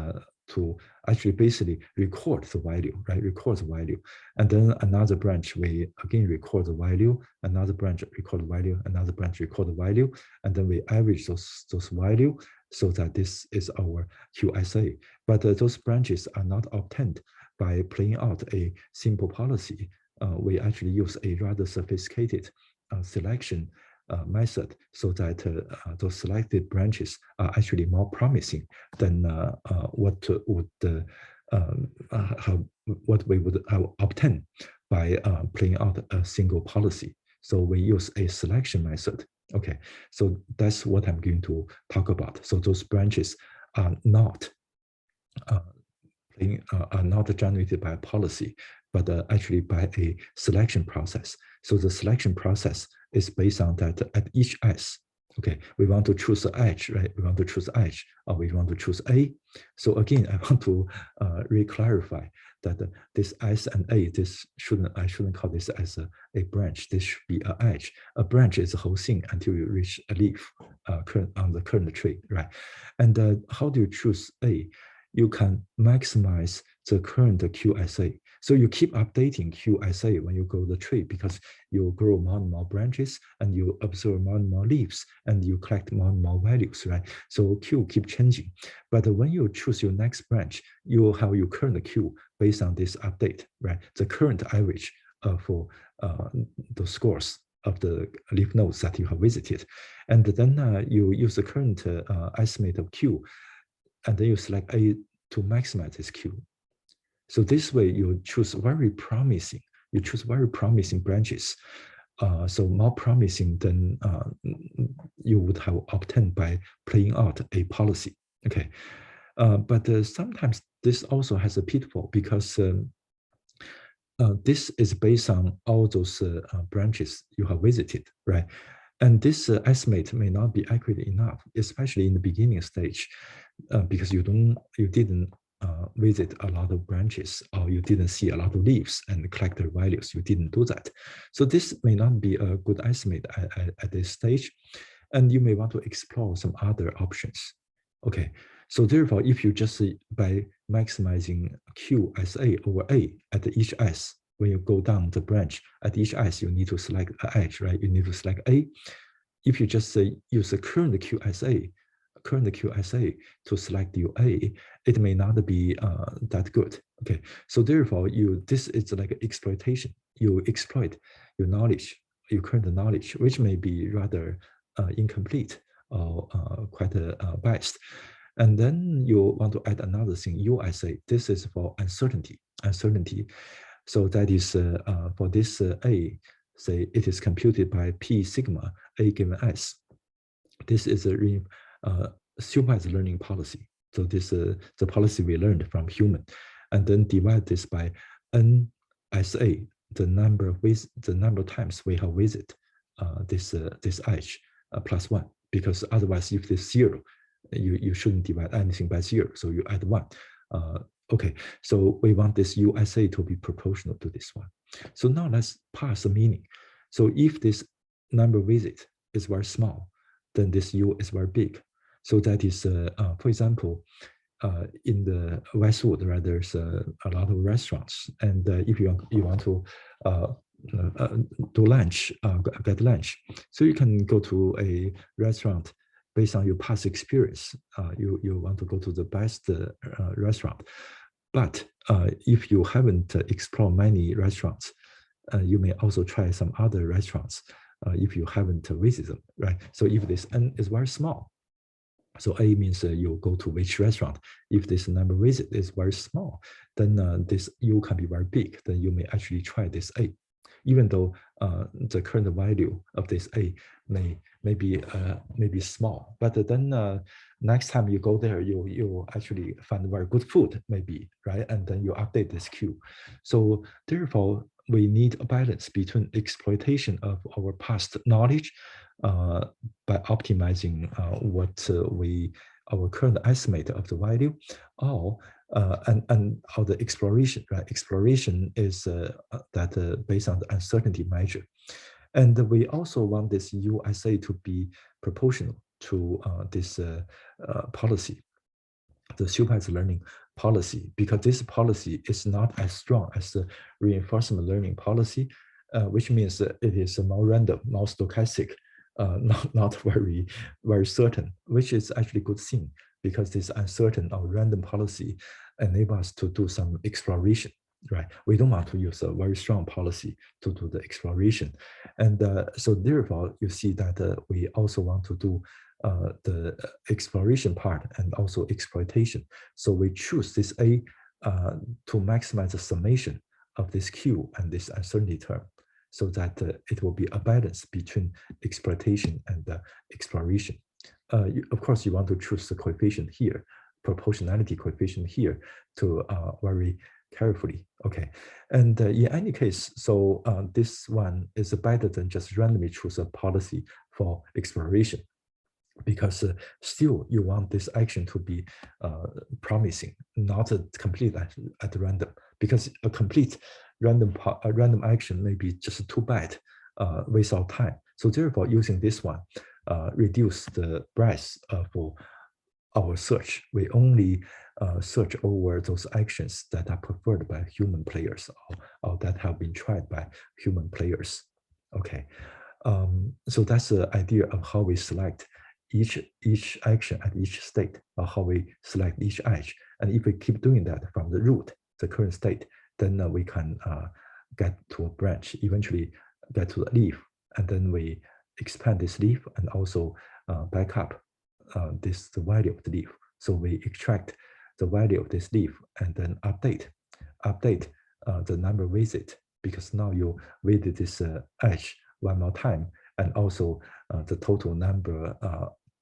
to actually basically record the value, right? Record the value. And then another branch, we again record the value, another branch record the value, another branch record the value, and then we average those value so that this is our QSA. But those branches are not obtained by playing out a simple policy. We actually use a rather sophisticated selection method so that those selected branches are actually more promising than what we would obtain by playing out a single policy. So we use a selection method Okay, so that's what I'm going to talk about. So those branches are not are not generated by a policy, but actually by a selection process. So the selection process is based on that at each S. Okay, we want to choose the edge, right? We want to choose edge, or we want to choose A. So again, I want to re-clarify that this S and A, I shouldn't call this as a branch. This should be an edge. A branch is a whole thing until you reach a leaf on the current tree, right? And how do you choose A? You can maximize the current QSA. So you keep updating QSA when you grow the tree because you grow more and more branches and you observe more and more leaves and you collect more and more values, right? So Q keep changing. But when you choose your next branch, you will have your current Q based on this update, right? The current average for the scores of the leaf nodes that you have visited. And then you use the current estimate of Q, and then you select A to maximize this Q. So this way you choose very promising, branches. So more promising than you would have obtained by playing out a policy. Okay, but sometimes this also has a pitfall because this is based on all those branches you have visited, right? And this estimate may not be accurate enough, especially in the beginning stage, because you didn't visit a lot of branches, or you didn't see a lot of leaves and collect their values. You didn't do that. So this may not be a good estimate at this stage, and you may want to explore some other options. Okay, so therefore, if you just by maximizing Q as A over A at each S, when you go down the branch at each S, you need to select an edge, right? You need to select A. If you just use the current QSA to select your A, it may not be that good. Okay, so therefore, this is like exploitation. You exploit your knowledge, your current knowledge, which may be rather incomplete or quite biased. And then you want to add another thing, USA. This is for uncertainty. So that is for this A, say it is computed by P sigma A given S. This is a supervised learning policy. So this the policy we learned from human, and then divide this by NSA, the number of times we have visited this edge plus 1. Because otherwise, if it's 0, you shouldn't divide anything by 0. So you add 1. Okay, so we want this USA to be proportional to this one. So now let's parse the meaning. So if this number visit is very small, then this U is very big. So that is, for example, in the Westwood, right, there's a lot of restaurants. And if you want to do lunch, get lunch, so you can go to a restaurant based on your past experience. You want to go to the best restaurant. But if you haven't explored many restaurants, you may also try some other restaurants if you haven't visited them, right? So if this N is very small, so A means you go to which restaurant. If this number visit is very small, then this U can be very big. Then you may actually try this A, even though the current value of this A may be small. But then next time you go there, you actually find very good food, maybe, right? And then you update this Q. So therefore, we need a balance between exploitation of our past knowledge by optimizing our current estimate of the value, or and how the exploration, right? Exploration is that based on the uncertainty measure. And we also want this USA to be proportional to this policy, the supervised learning policy, because this policy is not as strong as the reinforcement learning policy, which means it is more random, more stochastic, not very certain, which is actually a good thing, because this uncertain or random policy enable us to do some exploration, right? We don't want to use a very strong policy to do the exploration. And so therefore, you see that we also want to do the exploration part and also exploitation. So we choose this A to maximize the summation of this Q and this uncertainty term. so that it will be a balance between exploitation and exploration. Of course, you want to choose the coefficient here, proportionality coefficient here, to very carefully. Okay, and in any case, so this one is better than just randomly choose a policy for exploration, because still you want this action to be promising, not complete at random, because a complete random action may be just too bad, waste our time. So therefore, using this one, reduce the breadth for our search. We only search over those actions that are preferred by human players, or that have been tried by human players. Okay, so that's the idea of how we select each action at each state, or how we select each edge. And if we keep doing that from the root, the current state, then we can get to a branch, eventually get to the leaf, and then we expand this leaf and also back up the value of the leaf. So we extract the value of this leaf and then update the number visit, because now you visit this edge one more time, and also the total number,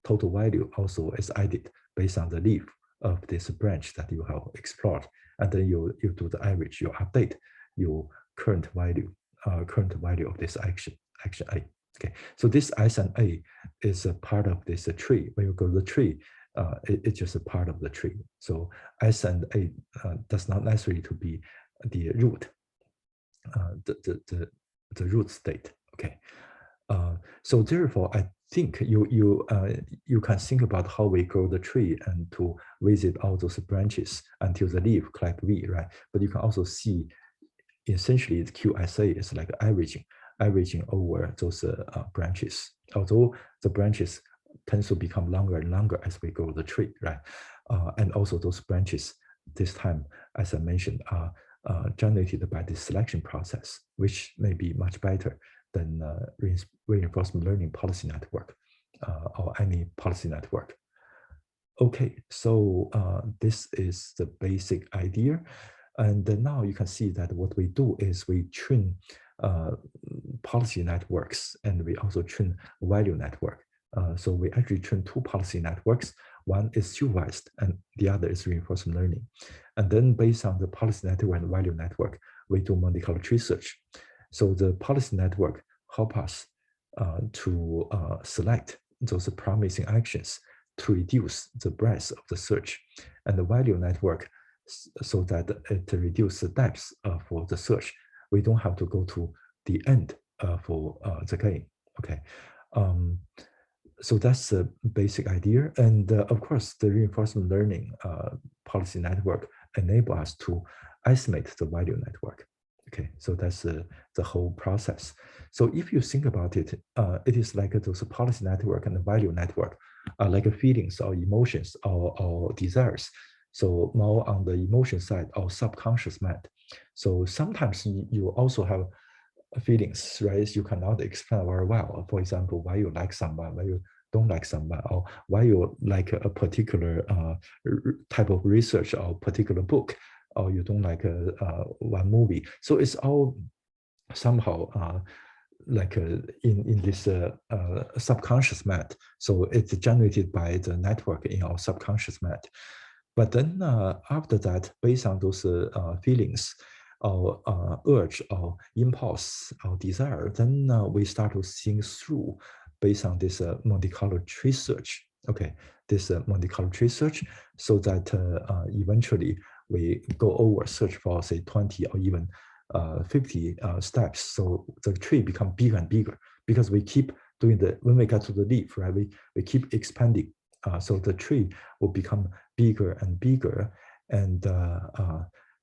total value also is added based on the leaf of this branch that you have explored, and then you do the average, you update your current value of this action A. Okay, so this S and A is a part of this tree. When you go to the tree, it's just a part of the tree. So S and A does not necessarily to be the root, the root state. Okay, so therefore, I think you can think about how we grow the tree and to visit all those branches until the leaf collect V, right? But you can also see, essentially, the QSA is like averaging over those branches. Although the branches tend to become longer and longer as we grow the tree, right? And also those branches, this time, as I mentioned, are generated by the selection process, which may be much better than reinforcement learning policy network or any policy network. Okay, so this is the basic idea. And now you can see that what we do is we train policy networks, and we also train value network. So we actually train two policy networks. One is supervised and the other is reinforcement learning. And then based on the policy network and value network, we do Monte Carlo tree search. So the policy network help us to select those promising actions to reduce the breadth of the search, and the value network so that it reduces the depth for the search. We don't have to go to the end for the game. Okay, so that's the basic idea. And of course, the reinforcement learning policy network enable us to estimate the value network. Okay, so that's the whole process. So if you think about it, it is like those policy network and the value network are like feelings or emotions or desires. So more on the emotion side or subconscious mind. So sometimes you also have feelings, right? You cannot explain very well. For example, why you like someone, why you don't like someone, or why you like a particular type of research or particular book, or you don't like one movie. So it's all somehow like in this subconscious mind. So it's generated by the network in our subconscious mind. But then after that, based on those feelings or urge or impulse or desire, then we start to think through based on this Monte Carlo tree search. Okay, this Monte Carlo tree search, so that eventually we go over search for say 20 or even 50 steps. So the tree become bigger and bigger because we keep doing when we get to the leaf, right? We keep expanding. So the tree will become bigger and bigger. And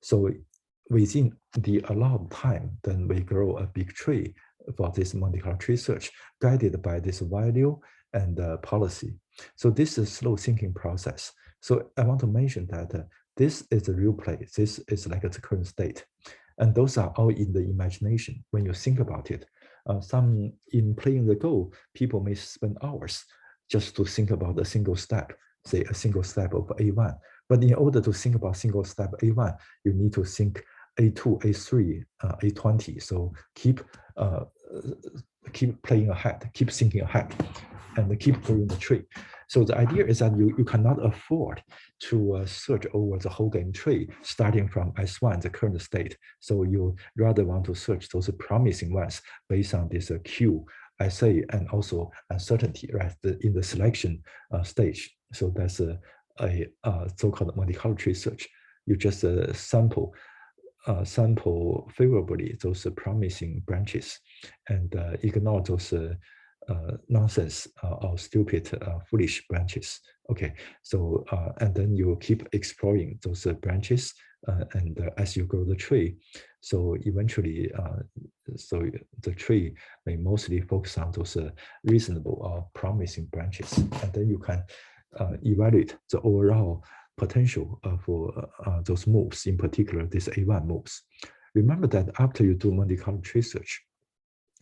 so within the allowed time, then we grow a big tree for this Monte Carlo tree search, guided by this value and policy. So this is a slow thinking process. So I want to mention that this is the real play. This is like the current state. And those are all in the imagination when you think about it. Some in playing the Go, people may spend hours just to think about a single step, say a single step of A1. But in order to think about single step A1, you need to think A2, A3, A20. So keep keep playing ahead, keep thinking ahead, and keep growing the tree. So the idea is that you cannot afford to search over the whole game tree starting from S1, the current state. So you rather want to search those promising ones based on this QSA and also uncertainty, right? In the selection stage. So that's a so-called Monte Carlo tree search. You just sample favorably those promising branches and ignore those nonsense or stupid, foolish branches. Okay, so and then you keep exploring those branches, and as you grow the tree, so eventually, so the tree may mostly focus on those reasonable or promising branches, and then you can evaluate the overall potential for those moves, in particular, these A1 moves. Remember that after you do Monte Carlo tree search,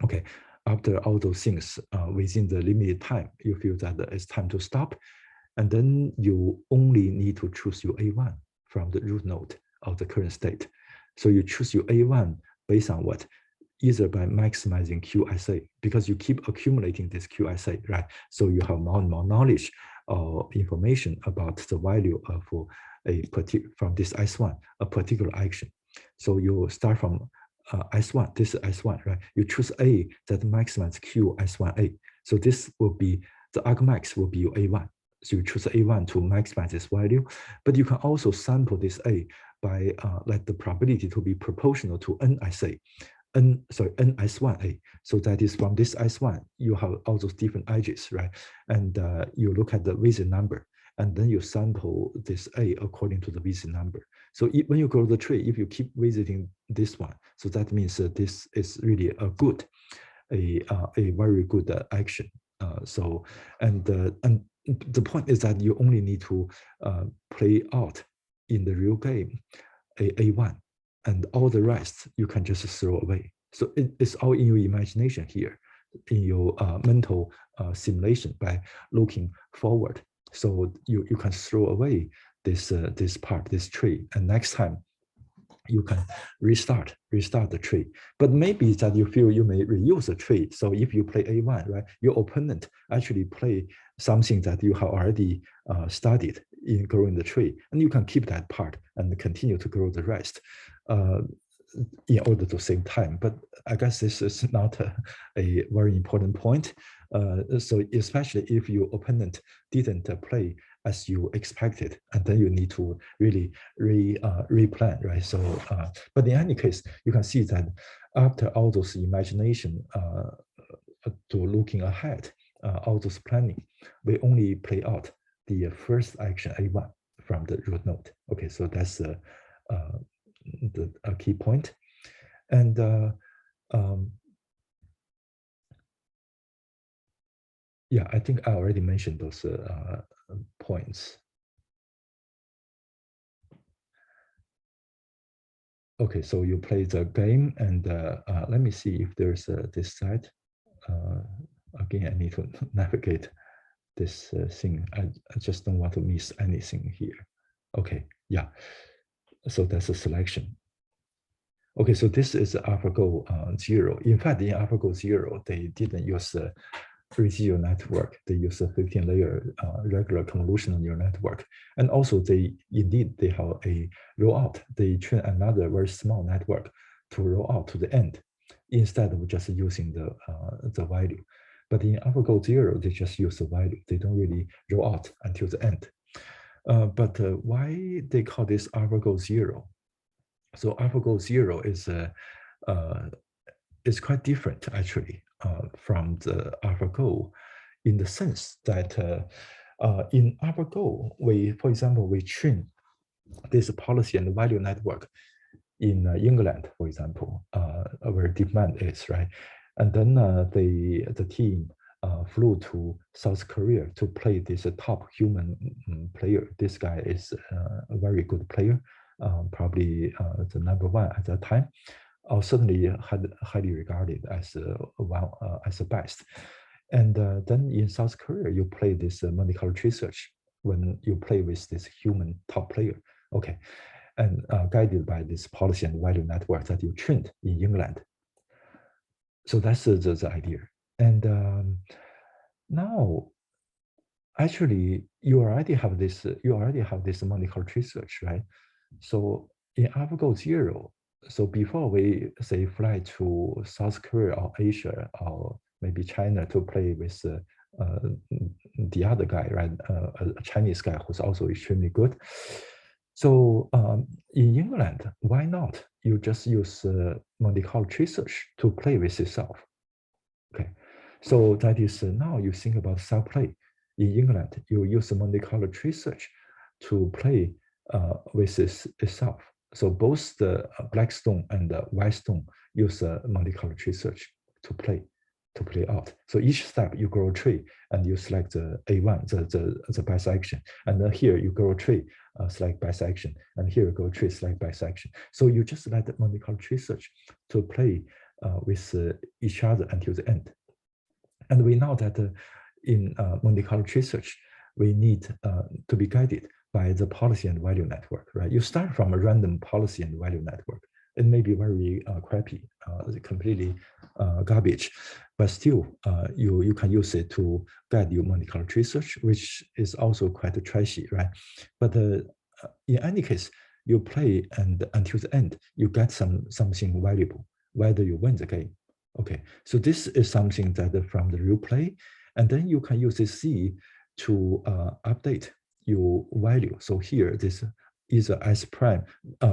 okay, after all those things within the limited time, you feel that it's time to stop. And then you only need to choose your A1 from the root node of the current state. So you choose your A1 based on what? Either by maximizing QSA, because you keep accumulating this QSA, right? So you have more and more knowledge or information about the value of from this S1, a particular action. So you start from S1, this is S1, right? You choose A that maximizes Q S1A. So this will be, the argmax will be your A1. So you choose A1 to maximize this value, but you can also sample this A by let the probability to be proportional to NSA, NS1A. So that is from this S1, you have all those different edges, right? And you look at the visit number, and then you sample this A according to the visit number. So when you grow the tree, if you keep visiting this one, so that means this is really a good, a very good action. And the point is that you only need to play out in the real game A1, and all the rest you can just throw away. So it's all in your imagination here, in your mental simulation by looking forward. So you can throw away this part, this tree, and next time you can restart the tree. But maybe that you feel you may reuse the tree. So if you play A1, right, your opponent actually play something that you have already studied in growing the tree, and you can keep that part and continue to grow the rest in order to save time. But I guess this is not a very important point. So especially if your opponent didn't play as you expected, and then you need to really replan, right? So, but in any case, you can see that after all those imagination to looking ahead, all those planning, we only play out the first action A1 from the root node. Okay, so that's a key point. And yeah, I think I already mentioned those points. Okay, so you play the game, and let me see if there's this side. Again, I need to navigate this thing. I just don't want to miss anything here. Okay, yeah. So that's a selection. Okay, so this is AlphaGo 0. In fact, in AlphaGo 0, they didn't use a residual network. They use a 15-layer regular convolutional neural network. And also, they have a rollout. They train another very small network to roll out to the end, instead of just using the value. But in AlphaGo 0, they just use the value. They don't really roll out until the end. But why they call this AlphaGo 0? So AlphaGo 0 is quite different, actually, from the AlphaGo, in the sense that in AlphaGo, for example, we train this policy and value network in England, for example, where DeepMind is, right? And then the team flew to South Korea to play this top human player. This guy is a very good player, probably the #1 at that time, or certainly highly regarded as the best. And then in South Korea, you play this Monte Carlo tree search when you play with this human top player. Okay, and guided by this policy and value network that you trained in England. So that's the idea. And now, actually, you already have this Monte Carlo tree search, right? So in AlphaGo 0, so before we say fly to South Korea or Asia or maybe China to play with the other guy, right? A Chinese guy who's also extremely good. So in England, why not? You just use Monte Carlo tree search to play with itself. Okay, so that is now you think about self-play. In England, you use Monte Carlo tree search to play with itself. So both the black stone and the white stone use Monte Carlo tree search to play out. So each step you grow a tree and you select the A1, the bisection. And then here you grow a tree, select bisection. And here you grow a tree, select bisection. So you just let the Monte Carlo tree search to play with each other until the end. And we know that in Monte Carlo tree search, we need to be guided by the policy and value network, right? You start from a random policy and value network. It may be very crappy, completely garbage, but still you can use it to guide your Monte Carlo tree search, which is also quite trashy, right? But in any case, you play and until the end, you get something valuable, whether you win the game. Okay, so this is something that from the real play, and then you can use this C to update your value. So here, this is a S prime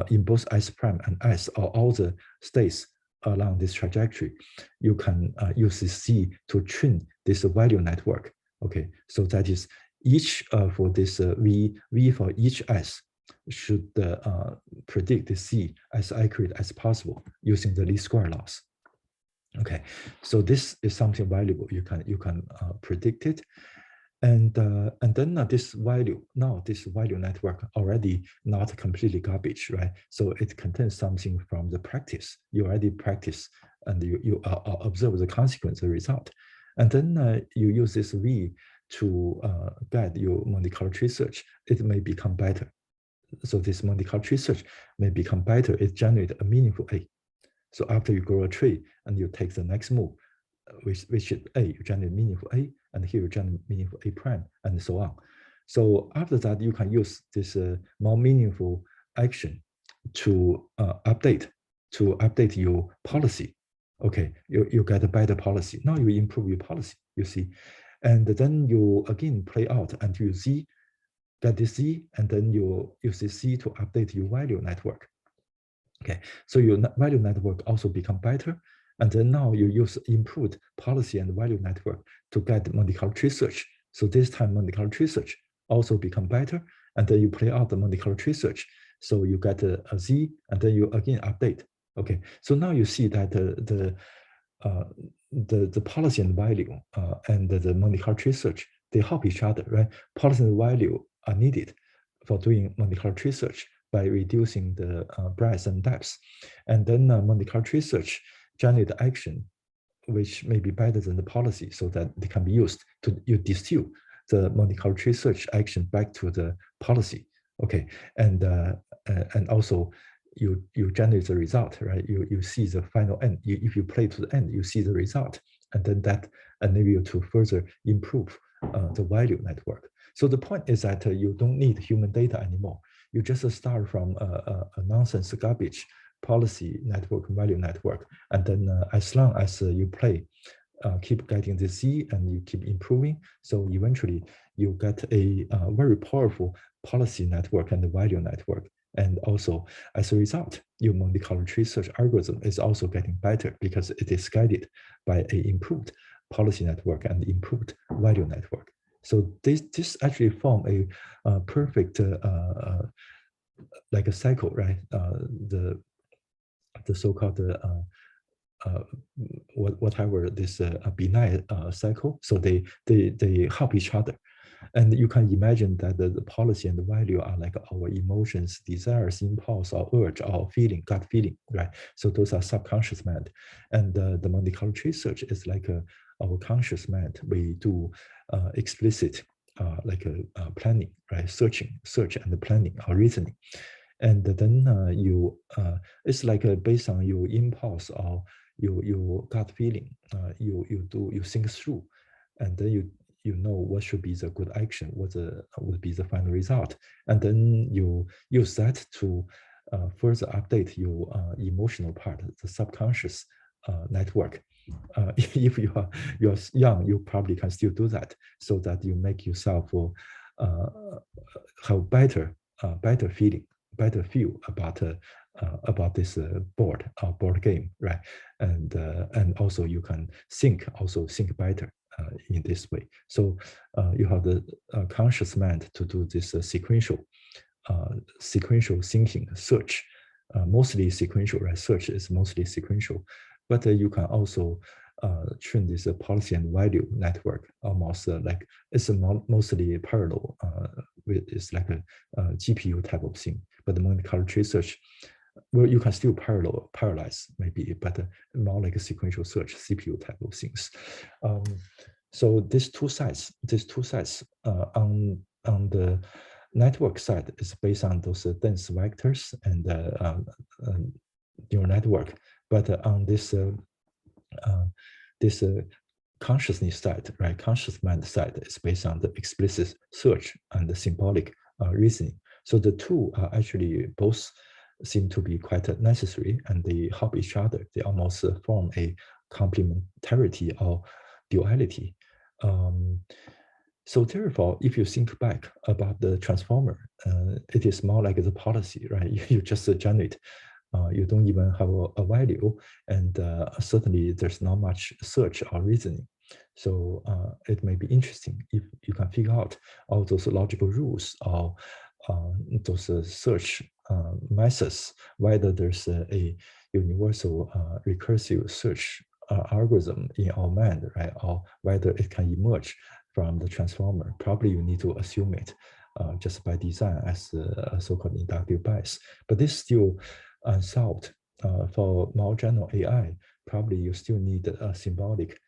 in both S prime and S, or all the states along this trajectory. You can use this C to train this value network. Okay, so that is each for this V for each S should predict the C as accurate as possible using the least square laws. Okay, so this is something valuable. You can predict it, and then this value network already not completely garbage, right? So it contains something from the practice. You already practice, and you observe the consequence, the result, and then you use this V to guide your Monte Carlo tree search. It may become better. So this Monte Carlo tree search may become better. It generates a meaningful A. So after you grow a tree and you take the next move, which is A, you generate meaningful A, and here you generate meaningful A prime, and so on. So after that, you can use this more meaningful action to update your policy. Okay, you get a better policy. Now you improve your policy, you see. And then you again play out until you see, get this Z, and then you use this Z to update your value network. Okay, so your value network also become better. And then now you use improved policy and value network to get Monte Carlo tree search. So this time Monte Carlo tree search also become better. And then you play out the Monte Carlo tree search. So you get a Z, and then you again update. Okay, so now you see that the policy and value and the Monte Carlo tree search, they help each other, right? Policy and value are needed for doing Monte Carlo tree search by reducing the breadth and depth. And then Monte Carlo tree search generate action which may be better than the policy, so that they can be used to distill the Monte Carlo tree search action back to the policy. Okay, and also you generate the result, right? You see the final end. If you play to the end, you see the result, and then that enable you to further improve the value network. So the point is that you don't need human data anymore. You just start from a nonsense garbage policy network, value network, and then as long as you play, keep getting the C and you keep improving, so eventually you get a very powerful policy network and the value network. And also, as a result, your Monte Carlo tree search algorithm is also getting better because it is guided by an improved policy network and improved value network. So this actually form a perfect like a cycle, right? The so-called whatever this benign cycle. So they help each other. And you can imagine that the policy and the value are like our emotions, desires, impulse, or urge, or feeling, gut feeling, right? So those are subconscious mind. And the Monte Carlo tree search is like our conscious mind. We do explicit like a planning, right? Search and planning or reasoning. And then it's like based on your impulse or you gut feeling, you think through, and then you know what should be the good action, what would be the final result, and then you use that to further update your emotional part, the subconscious network. If you're young, you probably can still do that, so that you make yourself have better feeling, better feel about this board game, right? And also you can think better in this way. So you have the conscious mind to do this sequential thinking search, mostly sequential, right? Search is mostly sequential, but you can also train this policy and value network, almost like it's mostly parallel. It's like a GPU type of thing, but the Monte Carlo tree search, well, you can still parallelize maybe, but more like a sequential search, CPU type of things. So these two sides on the network side is based on those dense vectors and neural network, but on this consciousness side, right? Conscious mind side is based on the explicit search and the symbolic reasoning. So the two are actually both seem to be quite necessary, and they help each other. They almost form a complementarity or duality. So therefore, if you think back about the transformer, it is more like the policy, right? You just generate. You don't even have a value, and certainly there's not much search or reasoning. So it may be interesting if you can figure out all those logical rules or those search methods, whether there's a universal recursive search algorithm in our mind, right? Or whether it can emerge from the transformer. Probably you need to assume it just by design as a so-called inductive bias. But this still unsolved. For more general AI, probably you still need a symbolic,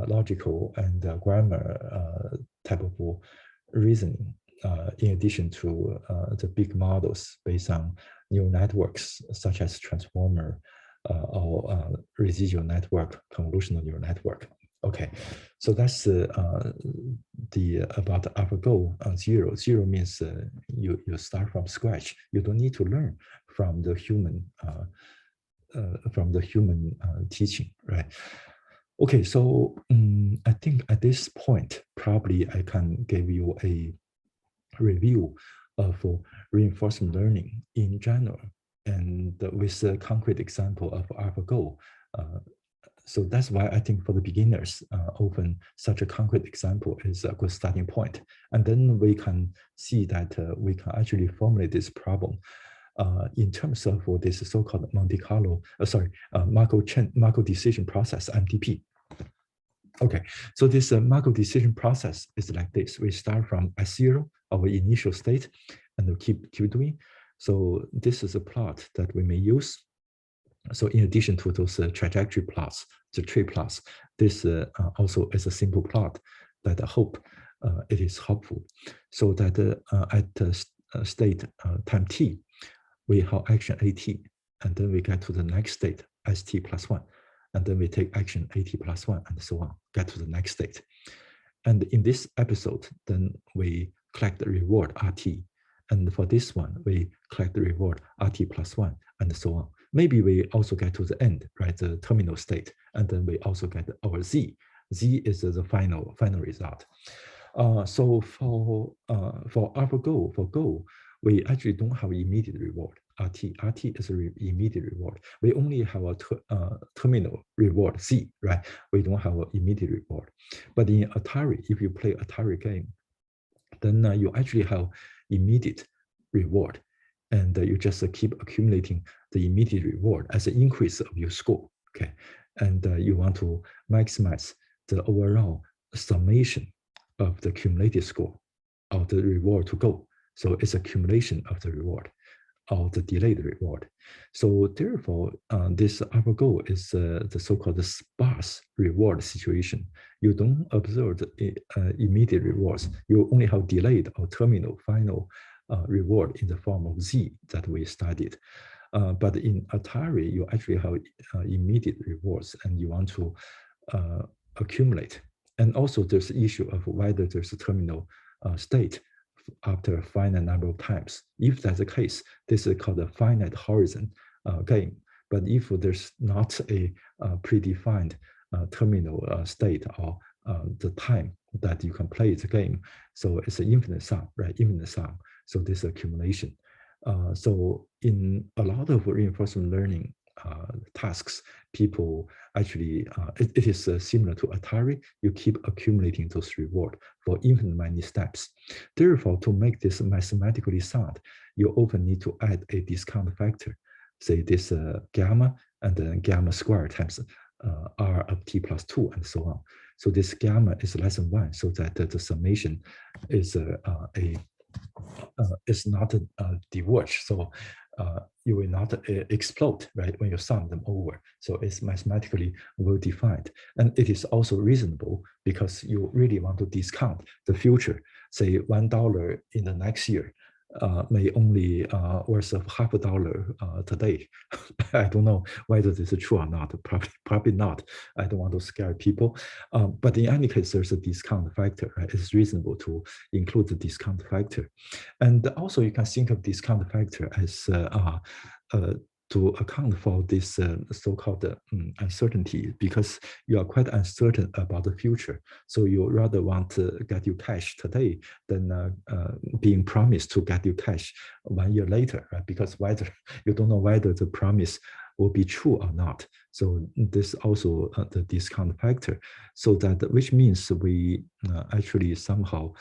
logical, and grammar type of reasoning, in addition to the big models based on neural networks such as transformer or residual network, convolutional neural network. Okay, so that's about AlphaGo 0. 0 means you start from scratch. You don't need to learn from the human teaching, right? Okay, so I think at this point, probably I can give you a review of reinforcement learning in general, and with a concrete example of AlphaGo. So that's why I think for the beginners, often such a concrete example is a good starting point. And then we can see that we can actually formulate this problem in terms of this so-called Monte Carlo, Markov decision process, MDP. Okay, so this Markov decision process is like this. We start from S0, our initial state, and we keep doing. So this is a plot that we may use. So in addition to those trajectory plots, the tree plots, this also is a simple plot that I hope it is helpful. So that at state time t, we have action at, and then we get to the next state, st plus 1. And then we take action at plus 1 and so on, get to the next state. And in this episode, then we collect the reward rt. And for this one, we collect the reward rt plus 1 and so on. Maybe we also get to the end, right, the terminal state, and then we also get our z. Z is the final result. So for AlphaGo, for Go, we actually don't have immediate reward. RT is an immediate reward. We only have a terminal reward Z, right? We don't have an immediate reward. But in Atari, if you play Atari game, then you actually have immediate reward, and you just keep accumulating the immediate reward as an increase of your score. Okay, and you want to maximize the overall summation of the cumulative score of the reward to go. So it's accumulation of the reward or the delayed reward. So therefore, this AlphaGo is the so-called sparse reward situation. You don't observe the immediate rewards. You only have delayed or terminal final reward in the form of Z that we studied. But in Atari, you actually have immediate rewards and you want to accumulate. And also there's the issue of whether there's a terminal state after a finite number of times. If that's the case, this is called a finite horizon game. But if there's not a predefined terminal state or the time that you can play the game, so it's an infinite sum, right? Infinite sum. So this accumulation. So in a lot of reinforcement learning tasks, people actually, it is similar to Atari. You keep accumulating those rewards for infinite many steps. Therefore, to make this mathematically sound, you often need to add a discount factor, say this gamma and then gamma squared times r of t plus 2 and so on. So this gamma is less than 1, so that the summation is is not diverge. So you will not explode, right, when you sum them over. So it's mathematically well defined. And it is also reasonable because you really want to discount the future. Say $1 in the next year may only worth of $0.50 today. I don't know whether this is true or not. Probably not. I don't want to scare people. But in any case, there's a discount factor, right? It's reasonable to include the discount factor. And also you can think of discount factor as to account for this so-called uncertainty, because you are quite uncertain about the future. So you rather want to get your cash today than being promised to get your cash 1 year later, right? Because whether you don't know whether the promise will be true or not. So this also the discount factor. So that, which means we actually somehow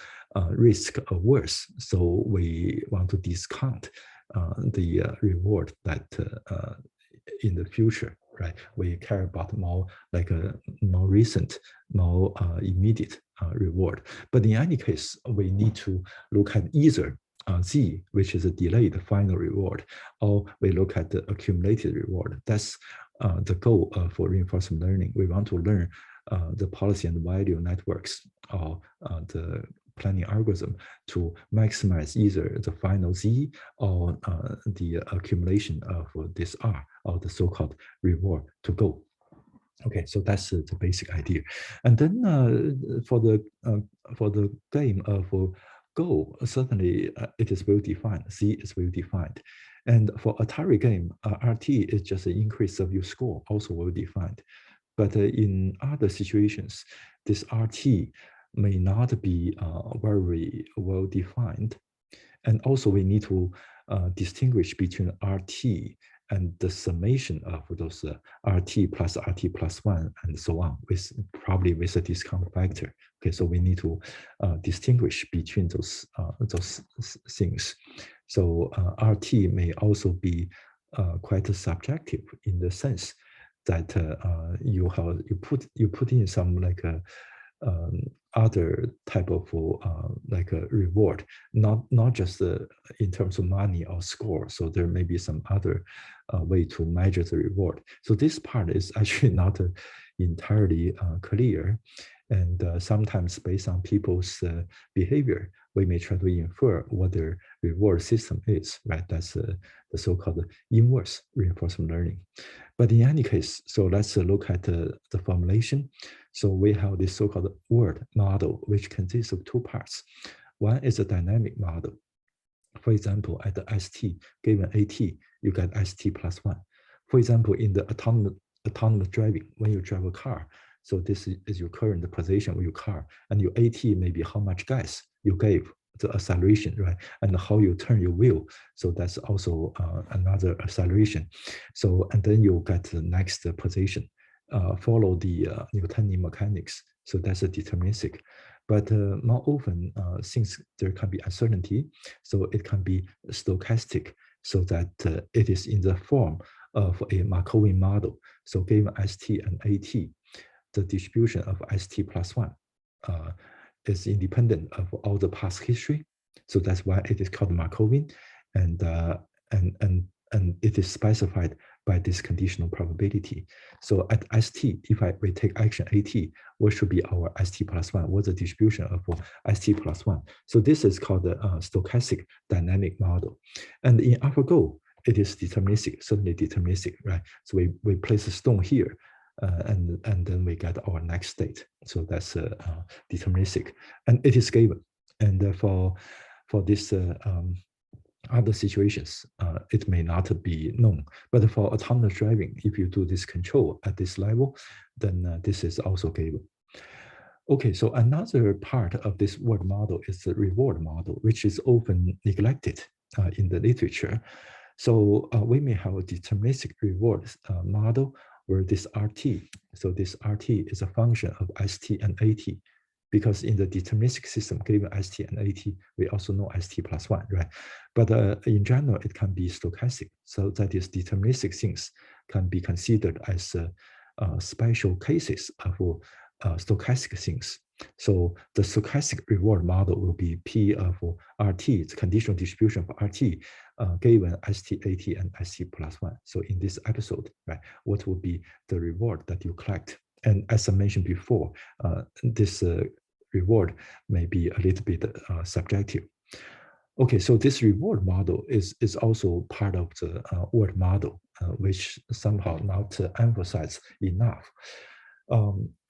risk averse. So we want to discount the reward that in the future, right? We care about more like a more recent, more immediate reward. But in any case, we need to look at either Z, which is a delayed final reward, or we look at the accumulated reward. That's the goal for reinforcement learning. We want to learn the policy and value networks or the planning algorithm to maximize either the final Z or the accumulation of this R, or the so-called reward to go. Okay, so that's the basic idea. And then for the game of Go, certainly it is well defined. Z is well defined. And for Atari game, RT is just an increase of your score, also well defined. But in other situations, this RT may not be very well defined. And also we need to distinguish between RT and the summation of those RT plus 1 and so on, with probably with a discount factor. Okay, so we need to distinguish between those things. So RT may also be quite subjective in the sense that you put in some like a other type of like a reward, not just in terms of money or score. So there may be some other way to measure the reward. So this part is actually not entirely clear. And sometimes based on people's behavior, we may try to infer what their reward system is, right? That's the so-called inverse reinforcement learning. But in any case, so let's look at the formulation. So we have this so-called word model, which consists of two parts. One is a dynamic model. For example, at the ST, given AT, you get ST plus 1. For example, in the autonomous driving, when you drive a car, so this is your current position of your car, and your AT may be how much gas you gave, the acceleration, right? And how you turn your wheel. So that's also another acceleration. So, and then you get the next position, follow the Newtonian mechanics. So that's a deterministic. But more often, since there can be uncertainty, so it can be stochastic, so that it is in the form of a Markovian model. So given ST and AT, the distribution of ST plus 1 is independent of all the past history. So that's why it is called Markovian, and it is specified by this conditional probability. So at ST, if we take action AT, what should be our ST plus 1? What's the distribution of ST plus 1? So this is called the stochastic dynamic model. And in AlphaGo, it is deterministic, certainly deterministic, right? So we place a stone here, and then we get our next state. So that's deterministic, and it is given. And for this other situations, it may not be known. But for autonomous driving, if you do this control at this level, then this is also given. Okay, so another part of this word model is the reward model, which is often neglected in the literature. So we may have a deterministic reward model where this RT, so this RT is a function of ST and AT, because in the deterministic system, given ST and AT, we also know ST plus 1, right? But in general, it can be stochastic. So that is, deterministic things can be considered as special cases of stochastic things. So the stochastic reward model will be P of RT, it's conditional distribution for RT, given ST, AT, and ST plus 1. So in this episode, right, what will be the reward that you collect? And as I mentioned before, this reward may be a little bit subjective. Okay, so this reward model is also part of the word model, which somehow not emphasized enough.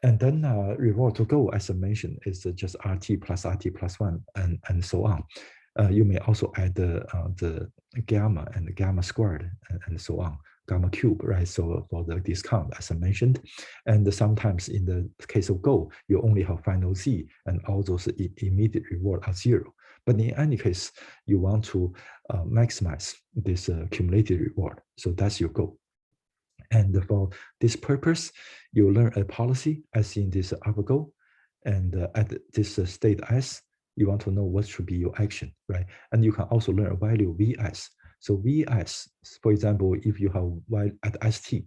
And then reward to go, as I mentioned, is just RT plus 1 and so on. You may also add the gamma and the gamma squared and so on, gamma cube, right? So for the discount, as I mentioned, and sometimes in the case of Go, you only have final Z and all those immediate reward are 0. But in any case, you want to maximize this cumulative reward. So that's your goal. And for this purpose, you learn a policy as in this AlphaGo. And at this state S, you want to know what should be your action, right? And you can also learn a value Vs. So Vs, for example, if you have y at ST,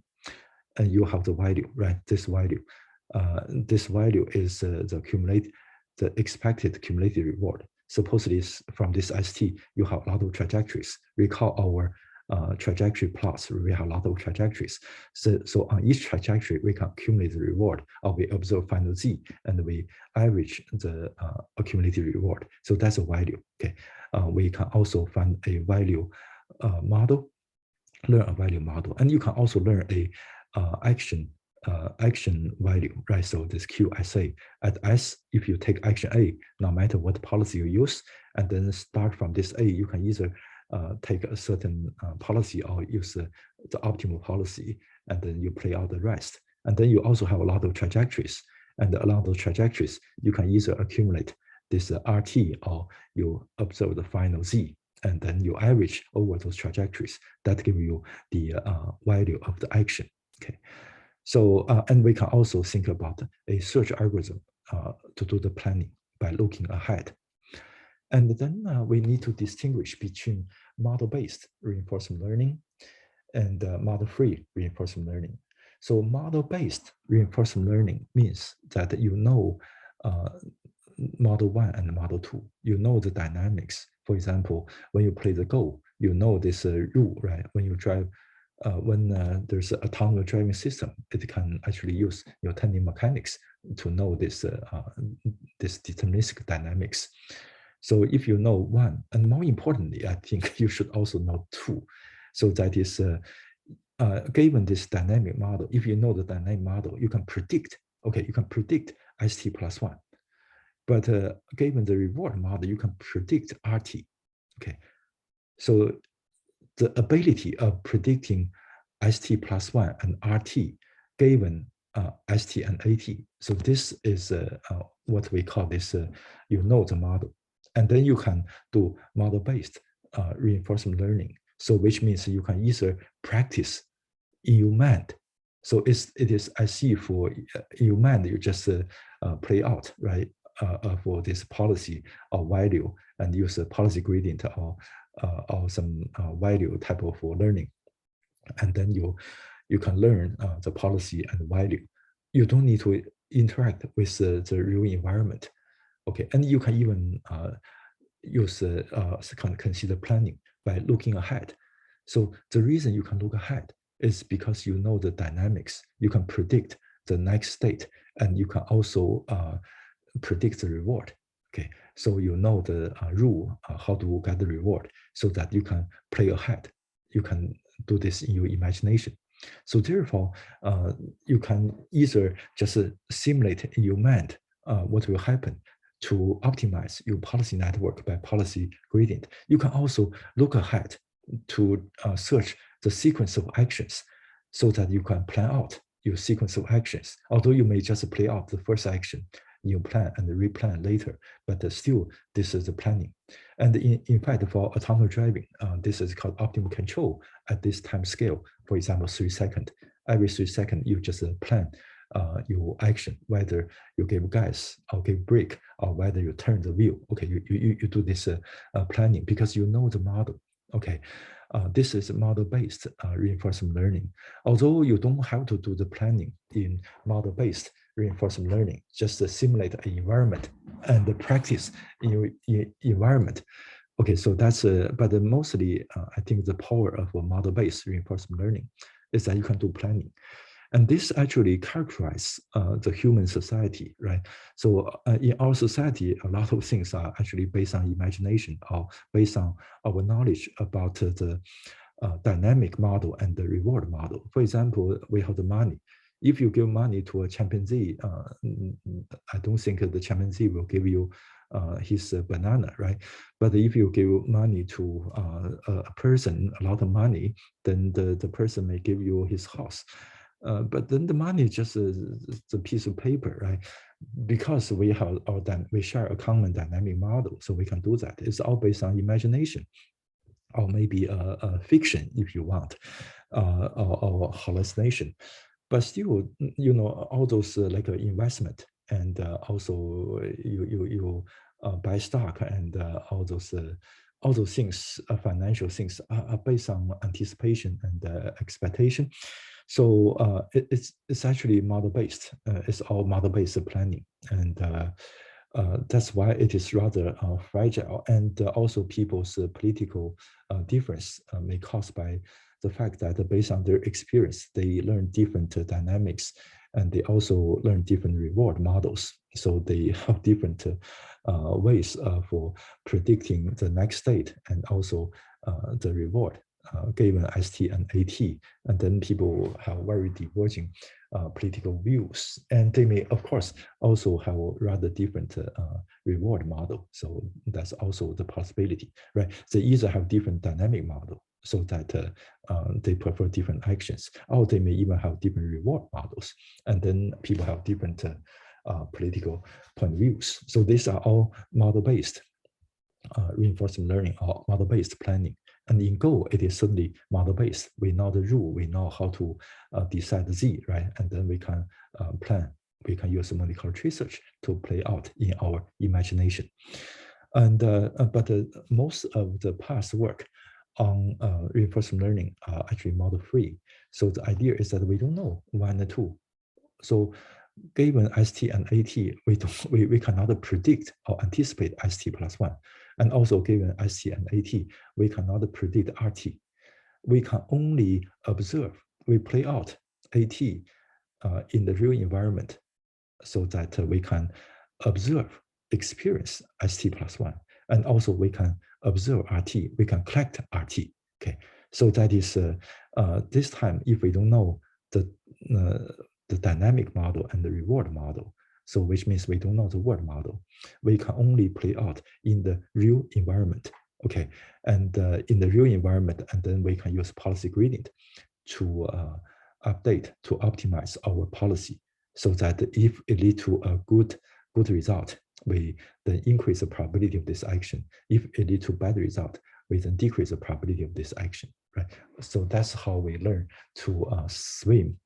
and you have the value, right? This value is the expected cumulative reward. Supposedly from this ST, you have a lot of trajectories. Recall our trajectory plots, we have a lot of trajectories. So on each trajectory, we can accumulate the reward, or we observe final Z, and we average the accumulated reward. So that's a value, okay? We can also find a value model, learn a value model, and you can also learn a action value, right? So this QSA at S, if you take action A, no matter what policy you use, and then start from this A, you can either take a certain policy or use the optimal policy, and then you play out the rest. And then you also have a lot of trajectories, and along those trajectories, you can either accumulate this RT or you observe the final Z, and then you average over those trajectories. That gives you the value of the action. Okay, so and we can also think about a search algorithm to do the planning by looking ahead. And then we need to distinguish between model-based reinforcement learning and model-free reinforcement learning. So model-based reinforcement learning means that you know model 1 and model 2. You know the dynamics. For example, when you play the Go, you know this rule, right? When you drive, when there's an autonomous driving system, it can actually use Newtonian mechanics to know this, this deterministic dynamics. So if you know 1, and more importantly, I think you should also know 2. So that is, given this dynamic model, if you know the dynamic model, you can predict, okay, you can predict ST plus 1. But given the reward model, you can predict RT, okay? So the ability of predicting ST plus 1 and RT given ST and AT. So this is what we call this, you know the model. And then you can do model-based reinforcement learning. So which means you can either practice in your mind. So it is as if for in your mind, you just play out, right? For this policy or value and use a policy gradient or some value type of learning. And then you can learn the policy and value. You don't need to interact with the real environment. Okay, and you can even use consider planning by looking ahead. So the reason you can look ahead is because you know the dynamics. You can predict the next state, and you can also predict the reward. Okay, so you know the rule, how to get the reward, so that you can play ahead you can do this in your imagination. So therefore, you can either just simulate in your mind what will happen to optimize your policy network by policy gradient. You can also look ahead to search the sequence of actions so that you can plan out your sequence of actions. Although you may just play out the first action in your plan and replan later, but still this is the planning. And in fact, for autonomous driving, this is called optimal control at this time scale. For example, 3 seconds. Every 3 seconds, you just plan your action, whether you give gas or give brake, or whether you turn the wheel. Okay, you do this planning because you know the model. Okay, this is model-based reinforcement learning. Although you don't have to do the planning in model-based reinforcement learning, just simulate an environment and practice in your environment. Okay, so that's, but mostly I think the power of a model-based reinforcement learning is that you can do planning. And this actually characterizes the human society, right? So in our society, a lot of things are actually based on imagination or based on our knowledge about the dynamic model and the reward model. For example, we have the money. If you give money to a chimpanzee, I don't think the chimpanzee will give you his banana, right? But if you give money to a person, a lot of money, then the person may give you his house. But then the money is just a piece of paper, right? Because we have we share a common dynamic model, so we can do that. It's all based on imagination, or maybe a fiction, if you want, or hallucination. But still, you know, all those like investment, and also you buy stock, and all those things, financial things, are based on anticipation and expectation. So it's actually model-based. It's all model-based planning, and that's why it is rather fragile. And also people's political difference may caused by the fact that based on their experience, they learn different dynamics, and they also learn different reward models. So they have different ways for predicting the next state, and also the reward given ST and AT. And then people have very diverging political views, and they may, of course, also have rather different reward model. So that's also the possibility, right? They either have different dynamic model, so that they prefer different actions, or they may even have different reward models, and then people have different political point of views. So these are all model-based reinforcement learning or model-based planning. And in Go, it is certainly model-based. We know the rule, we know how to decide Z, right? And then we can plan. We can use Monte Carlo tree search to play out in our imagination. And but most of the past work on reinforcement learning are actually model-free. So the idea is that we don't know 1 and 2. So given ST and AT, we cannot predict or anticipate ST plus 1. And also given ST and AT, we cannot predict RT. We can only observe, we play out AT in the real environment, so that we can observe, experience ST plus 1. And also we can observe RT, we can collect RT. Okay, so that is this time, if we don't know the dynamic model and the reward model, so which means we don't know the word model, we can only play out in the real environment. Okay, and in the real environment, and then we can use policy gradient to update, to optimize our policy, so that if it leads to a good result, we then increase the probability of this action. If it leads to bad result, we then decrease the probability of this action, right? So that's how we learn to swim,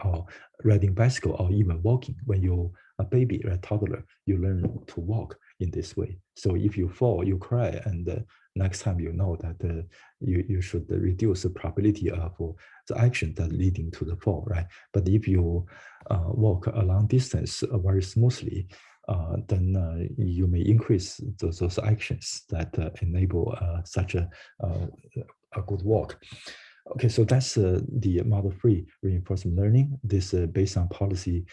or riding bicycle, or even walking. When you're a baby or a toddler, you learn to walk in this way. So if you fall, you cry, and next time you know that you should reduce the probability of the action that leading to the fall, right? But if you walk a long distance very smoothly, then you may increase those actions that enable such a good walk. Okay, so that's the model-free reinforcement learning. This based on policy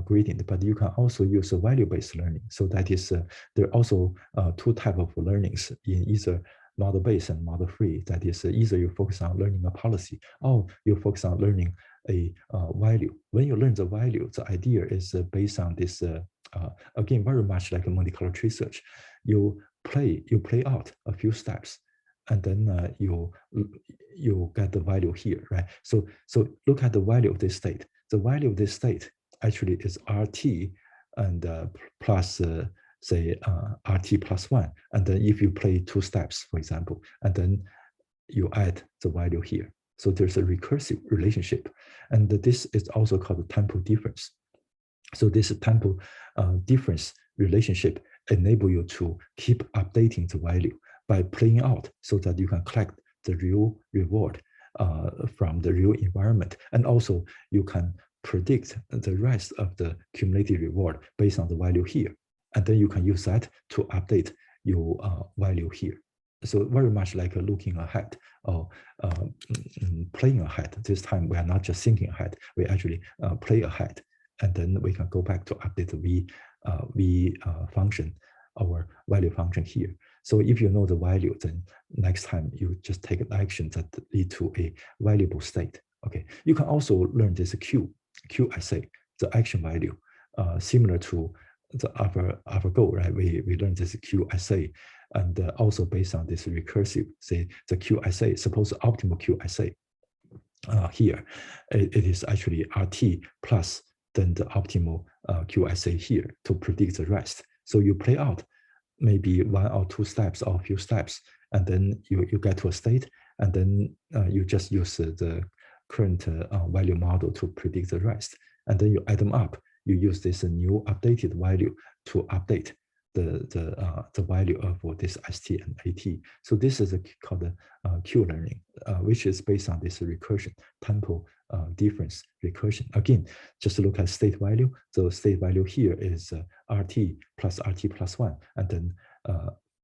gradient, but you can also use value-based learning. So that is, there are also 2 types of learnings in either model-based and model-free. That is, either you focus on learning a policy or you focus on learning a value. When you learn the value, the idea is based on this, again, very much like a Monte Carlo tree search. You play out a few steps, and then you get the value here, right? So look at the value of this state. The value of this state actually is RT and plus say RT plus 1. And then if you play 2 steps, for example, and then you add the value here. So there's a recursive relationship. And this is also called the tempo difference. So this tempo difference relationship enable you to keep updating the value by playing out so that you can collect the real reward from the real environment. And also you can predict the rest of the cumulative reward based on the value here. And then you can use that to update your value here. So very much like looking ahead or playing ahead. This time we are not just thinking ahead, we actually play ahead. And then we can go back to update the v function, our value function here. So if you know the value, then next time you just take an action that lead to a valuable state. Okay, you can also learn this QSA, the action value, similar to the AlphaGo, right? We learned this QSA, and also based on this recursive, say the QSA, suppose the optimal QSA here, it is actually RT plus then the optimal QSA here to predict the rest. So you play out maybe 1 or 2 steps or a few steps, and then you get to a state, and then you just use the current value model to predict the rest. And then you add them up. You use this new updated value to update the value of this ST and AT. So this is called Q learning, which is based on this recursion, tempo difference recursion. Again, just look at state value. The state value here is RT plus 1, and then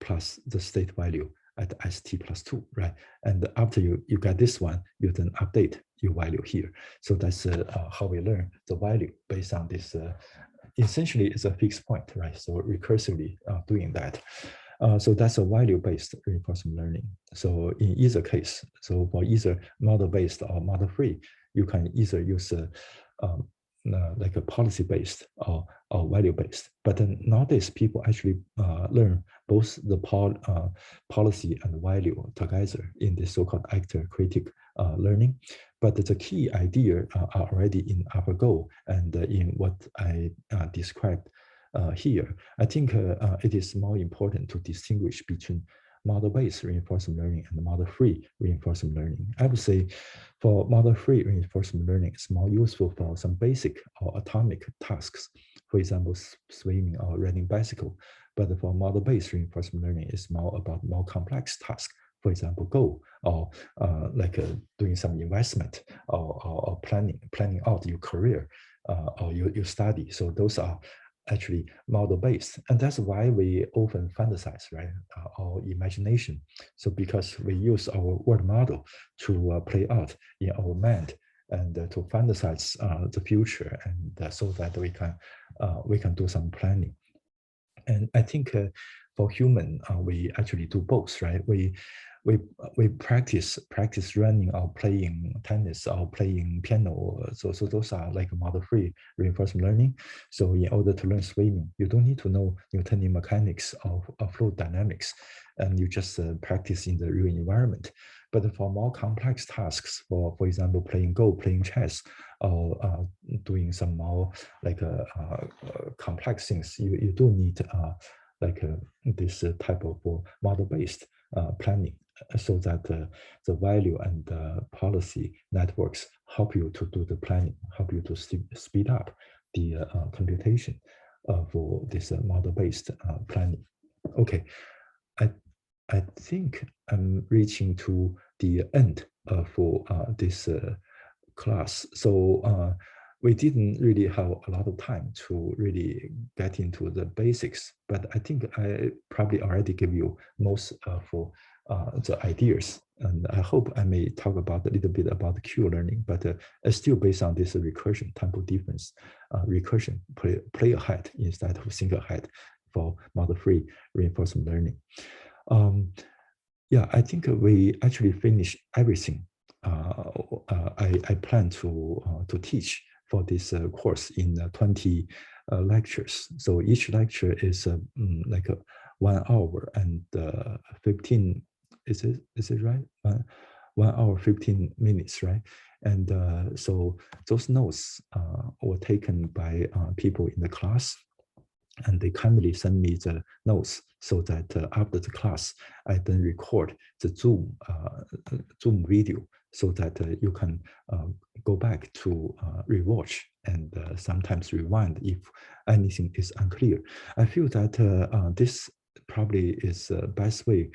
plus the state value at ST plus 2, right? And after you get this one, you then update your value here. So that's how we learn the value based on this. Essentially, it's a fixed point, right? So recursively doing that. So that's a value-based reinforcement learning. So in either case, so for either model-based or model-free, you can either use like a policy-based or value-based. But then nowadays, people actually learn both the policy and value together in this so-called actor-critic learning. But the key idea are already in AlphaGo and in what I described here. I think it is more important to distinguish between model-based reinforcement learning and model-free reinforcement learning. I would say for model-free reinforcement learning, it's more useful for some basic or atomic tasks, for example, swimming or riding bicycle. But for model-based reinforcement learning, it's more about more complex tasks, for example, Go, or like doing some investment or planning out your career or your study. So those are actually model-based. And that's why we often fantasize, right? Our imagination. So because we use our word model to play out in our mind and to fantasize the future, and so that we can do some planning. And I think for human, we actually do both, right? We practice running or playing tennis or playing piano. So those are like model-free reinforcement learning. So in order to learn swimming, you don't need to know Newtonian mechanics or fluid dynamics, and you just practice in the real environment. But for more complex tasks, for example, playing Go, playing chess, or doing some more like complex things, you do need like this type of model-based planning, so that the value and policy networks help you to do the planning, help you to speed up the computation for this model-based planning. Okay, I think I'm reaching to the end for this class. So we didn't really have a lot of time to really get into the basics, but I think I probably already gave you most for the ideas. And I hope I may talk about a little bit about Q learning, but it's still based on this recursion, tempo difference, recursion, play ahead instead of think ahead for model-free reinforcement learning. Yeah, I think we actually finished everything. I plan to teach for this course in 20 lectures. So each lecture is like a 1 hour and 15. Is it right? 1 hour 15 minutes, right? And so those notes were taken by people in the class, and they kindly send me the notes so that after the class, I then record the Zoom video so that you can go back to rewatch and sometimes rewind if anything is unclear. I feel that this probably is the best way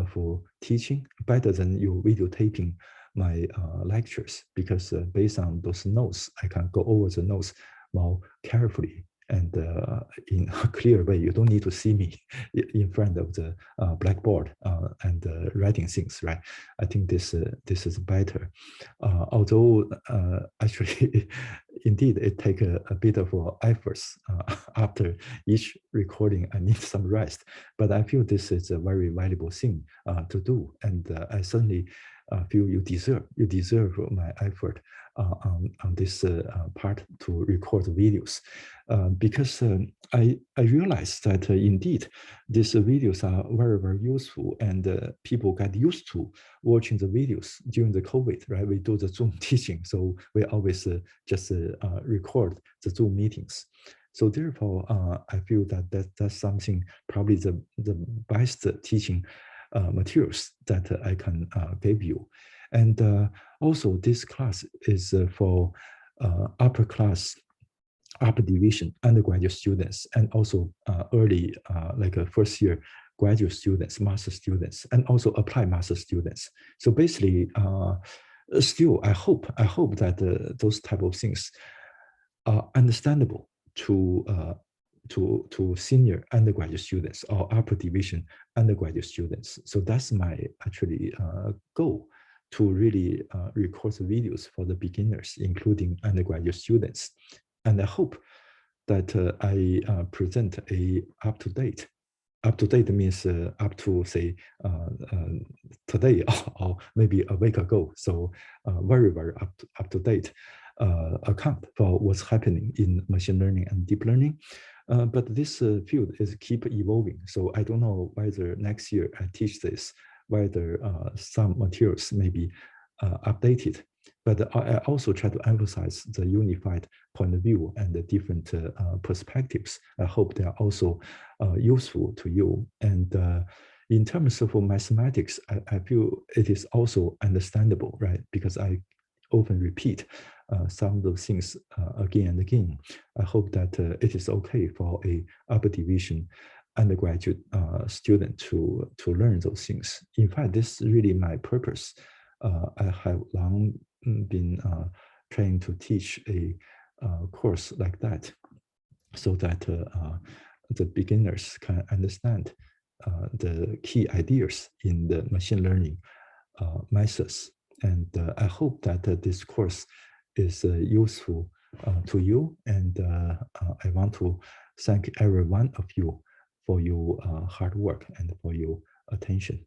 for teaching, better than you videotaping my lectures, because based on those notes, I can go over the notes more carefully and in a clear way. You don't need to see me in front of the blackboard and writing things, right? I think this is better. Although actually, indeed, it takes a bit of efforts after each recording. I need some rest, but I feel this is a very valuable thing to do, and I certainly feel you deserve my effort on this part to record videos, because I realized that indeed these videos are very useful, and people get used to watching the videos during the COVID, right? We do the Zoom teaching, so we always just record the Zoom meetings. So therefore, I feel that that's something, probably the best teaching materials that I can give you. And also this class is for upper division undergraduate students, and also early like first year graduate students, master students, and also applied master students. So basically, still I hope that those type of things are understandable to senior undergraduate students or upper division undergraduate students. So that's my actually goal, to really record the videos for the beginners, including undergraduate students. And I hope that I present a up-to-date. Up-to-date means up to, say, today or maybe a week ago. So very up-to-date account for what's happening in machine learning and deep learning. But this field is keep evolving. So I don't know whether next year I teach this, whether some materials may be updated. But I also try to emphasize the unified point of view and the different perspectives. I hope they are also useful to you. And in terms of mathematics, I feel it is also understandable, right? Because I often repeat some of those things again and again. I hope that it is okay for a upper division undergraduate student to learn those things. In fact, this is really my purpose. I have long been trying to teach a course like that, so that the beginners can understand the key ideas in the machine learning methods. And I hope that this course is useful to you. And I want to thank every one of you for your hard work and for your attention.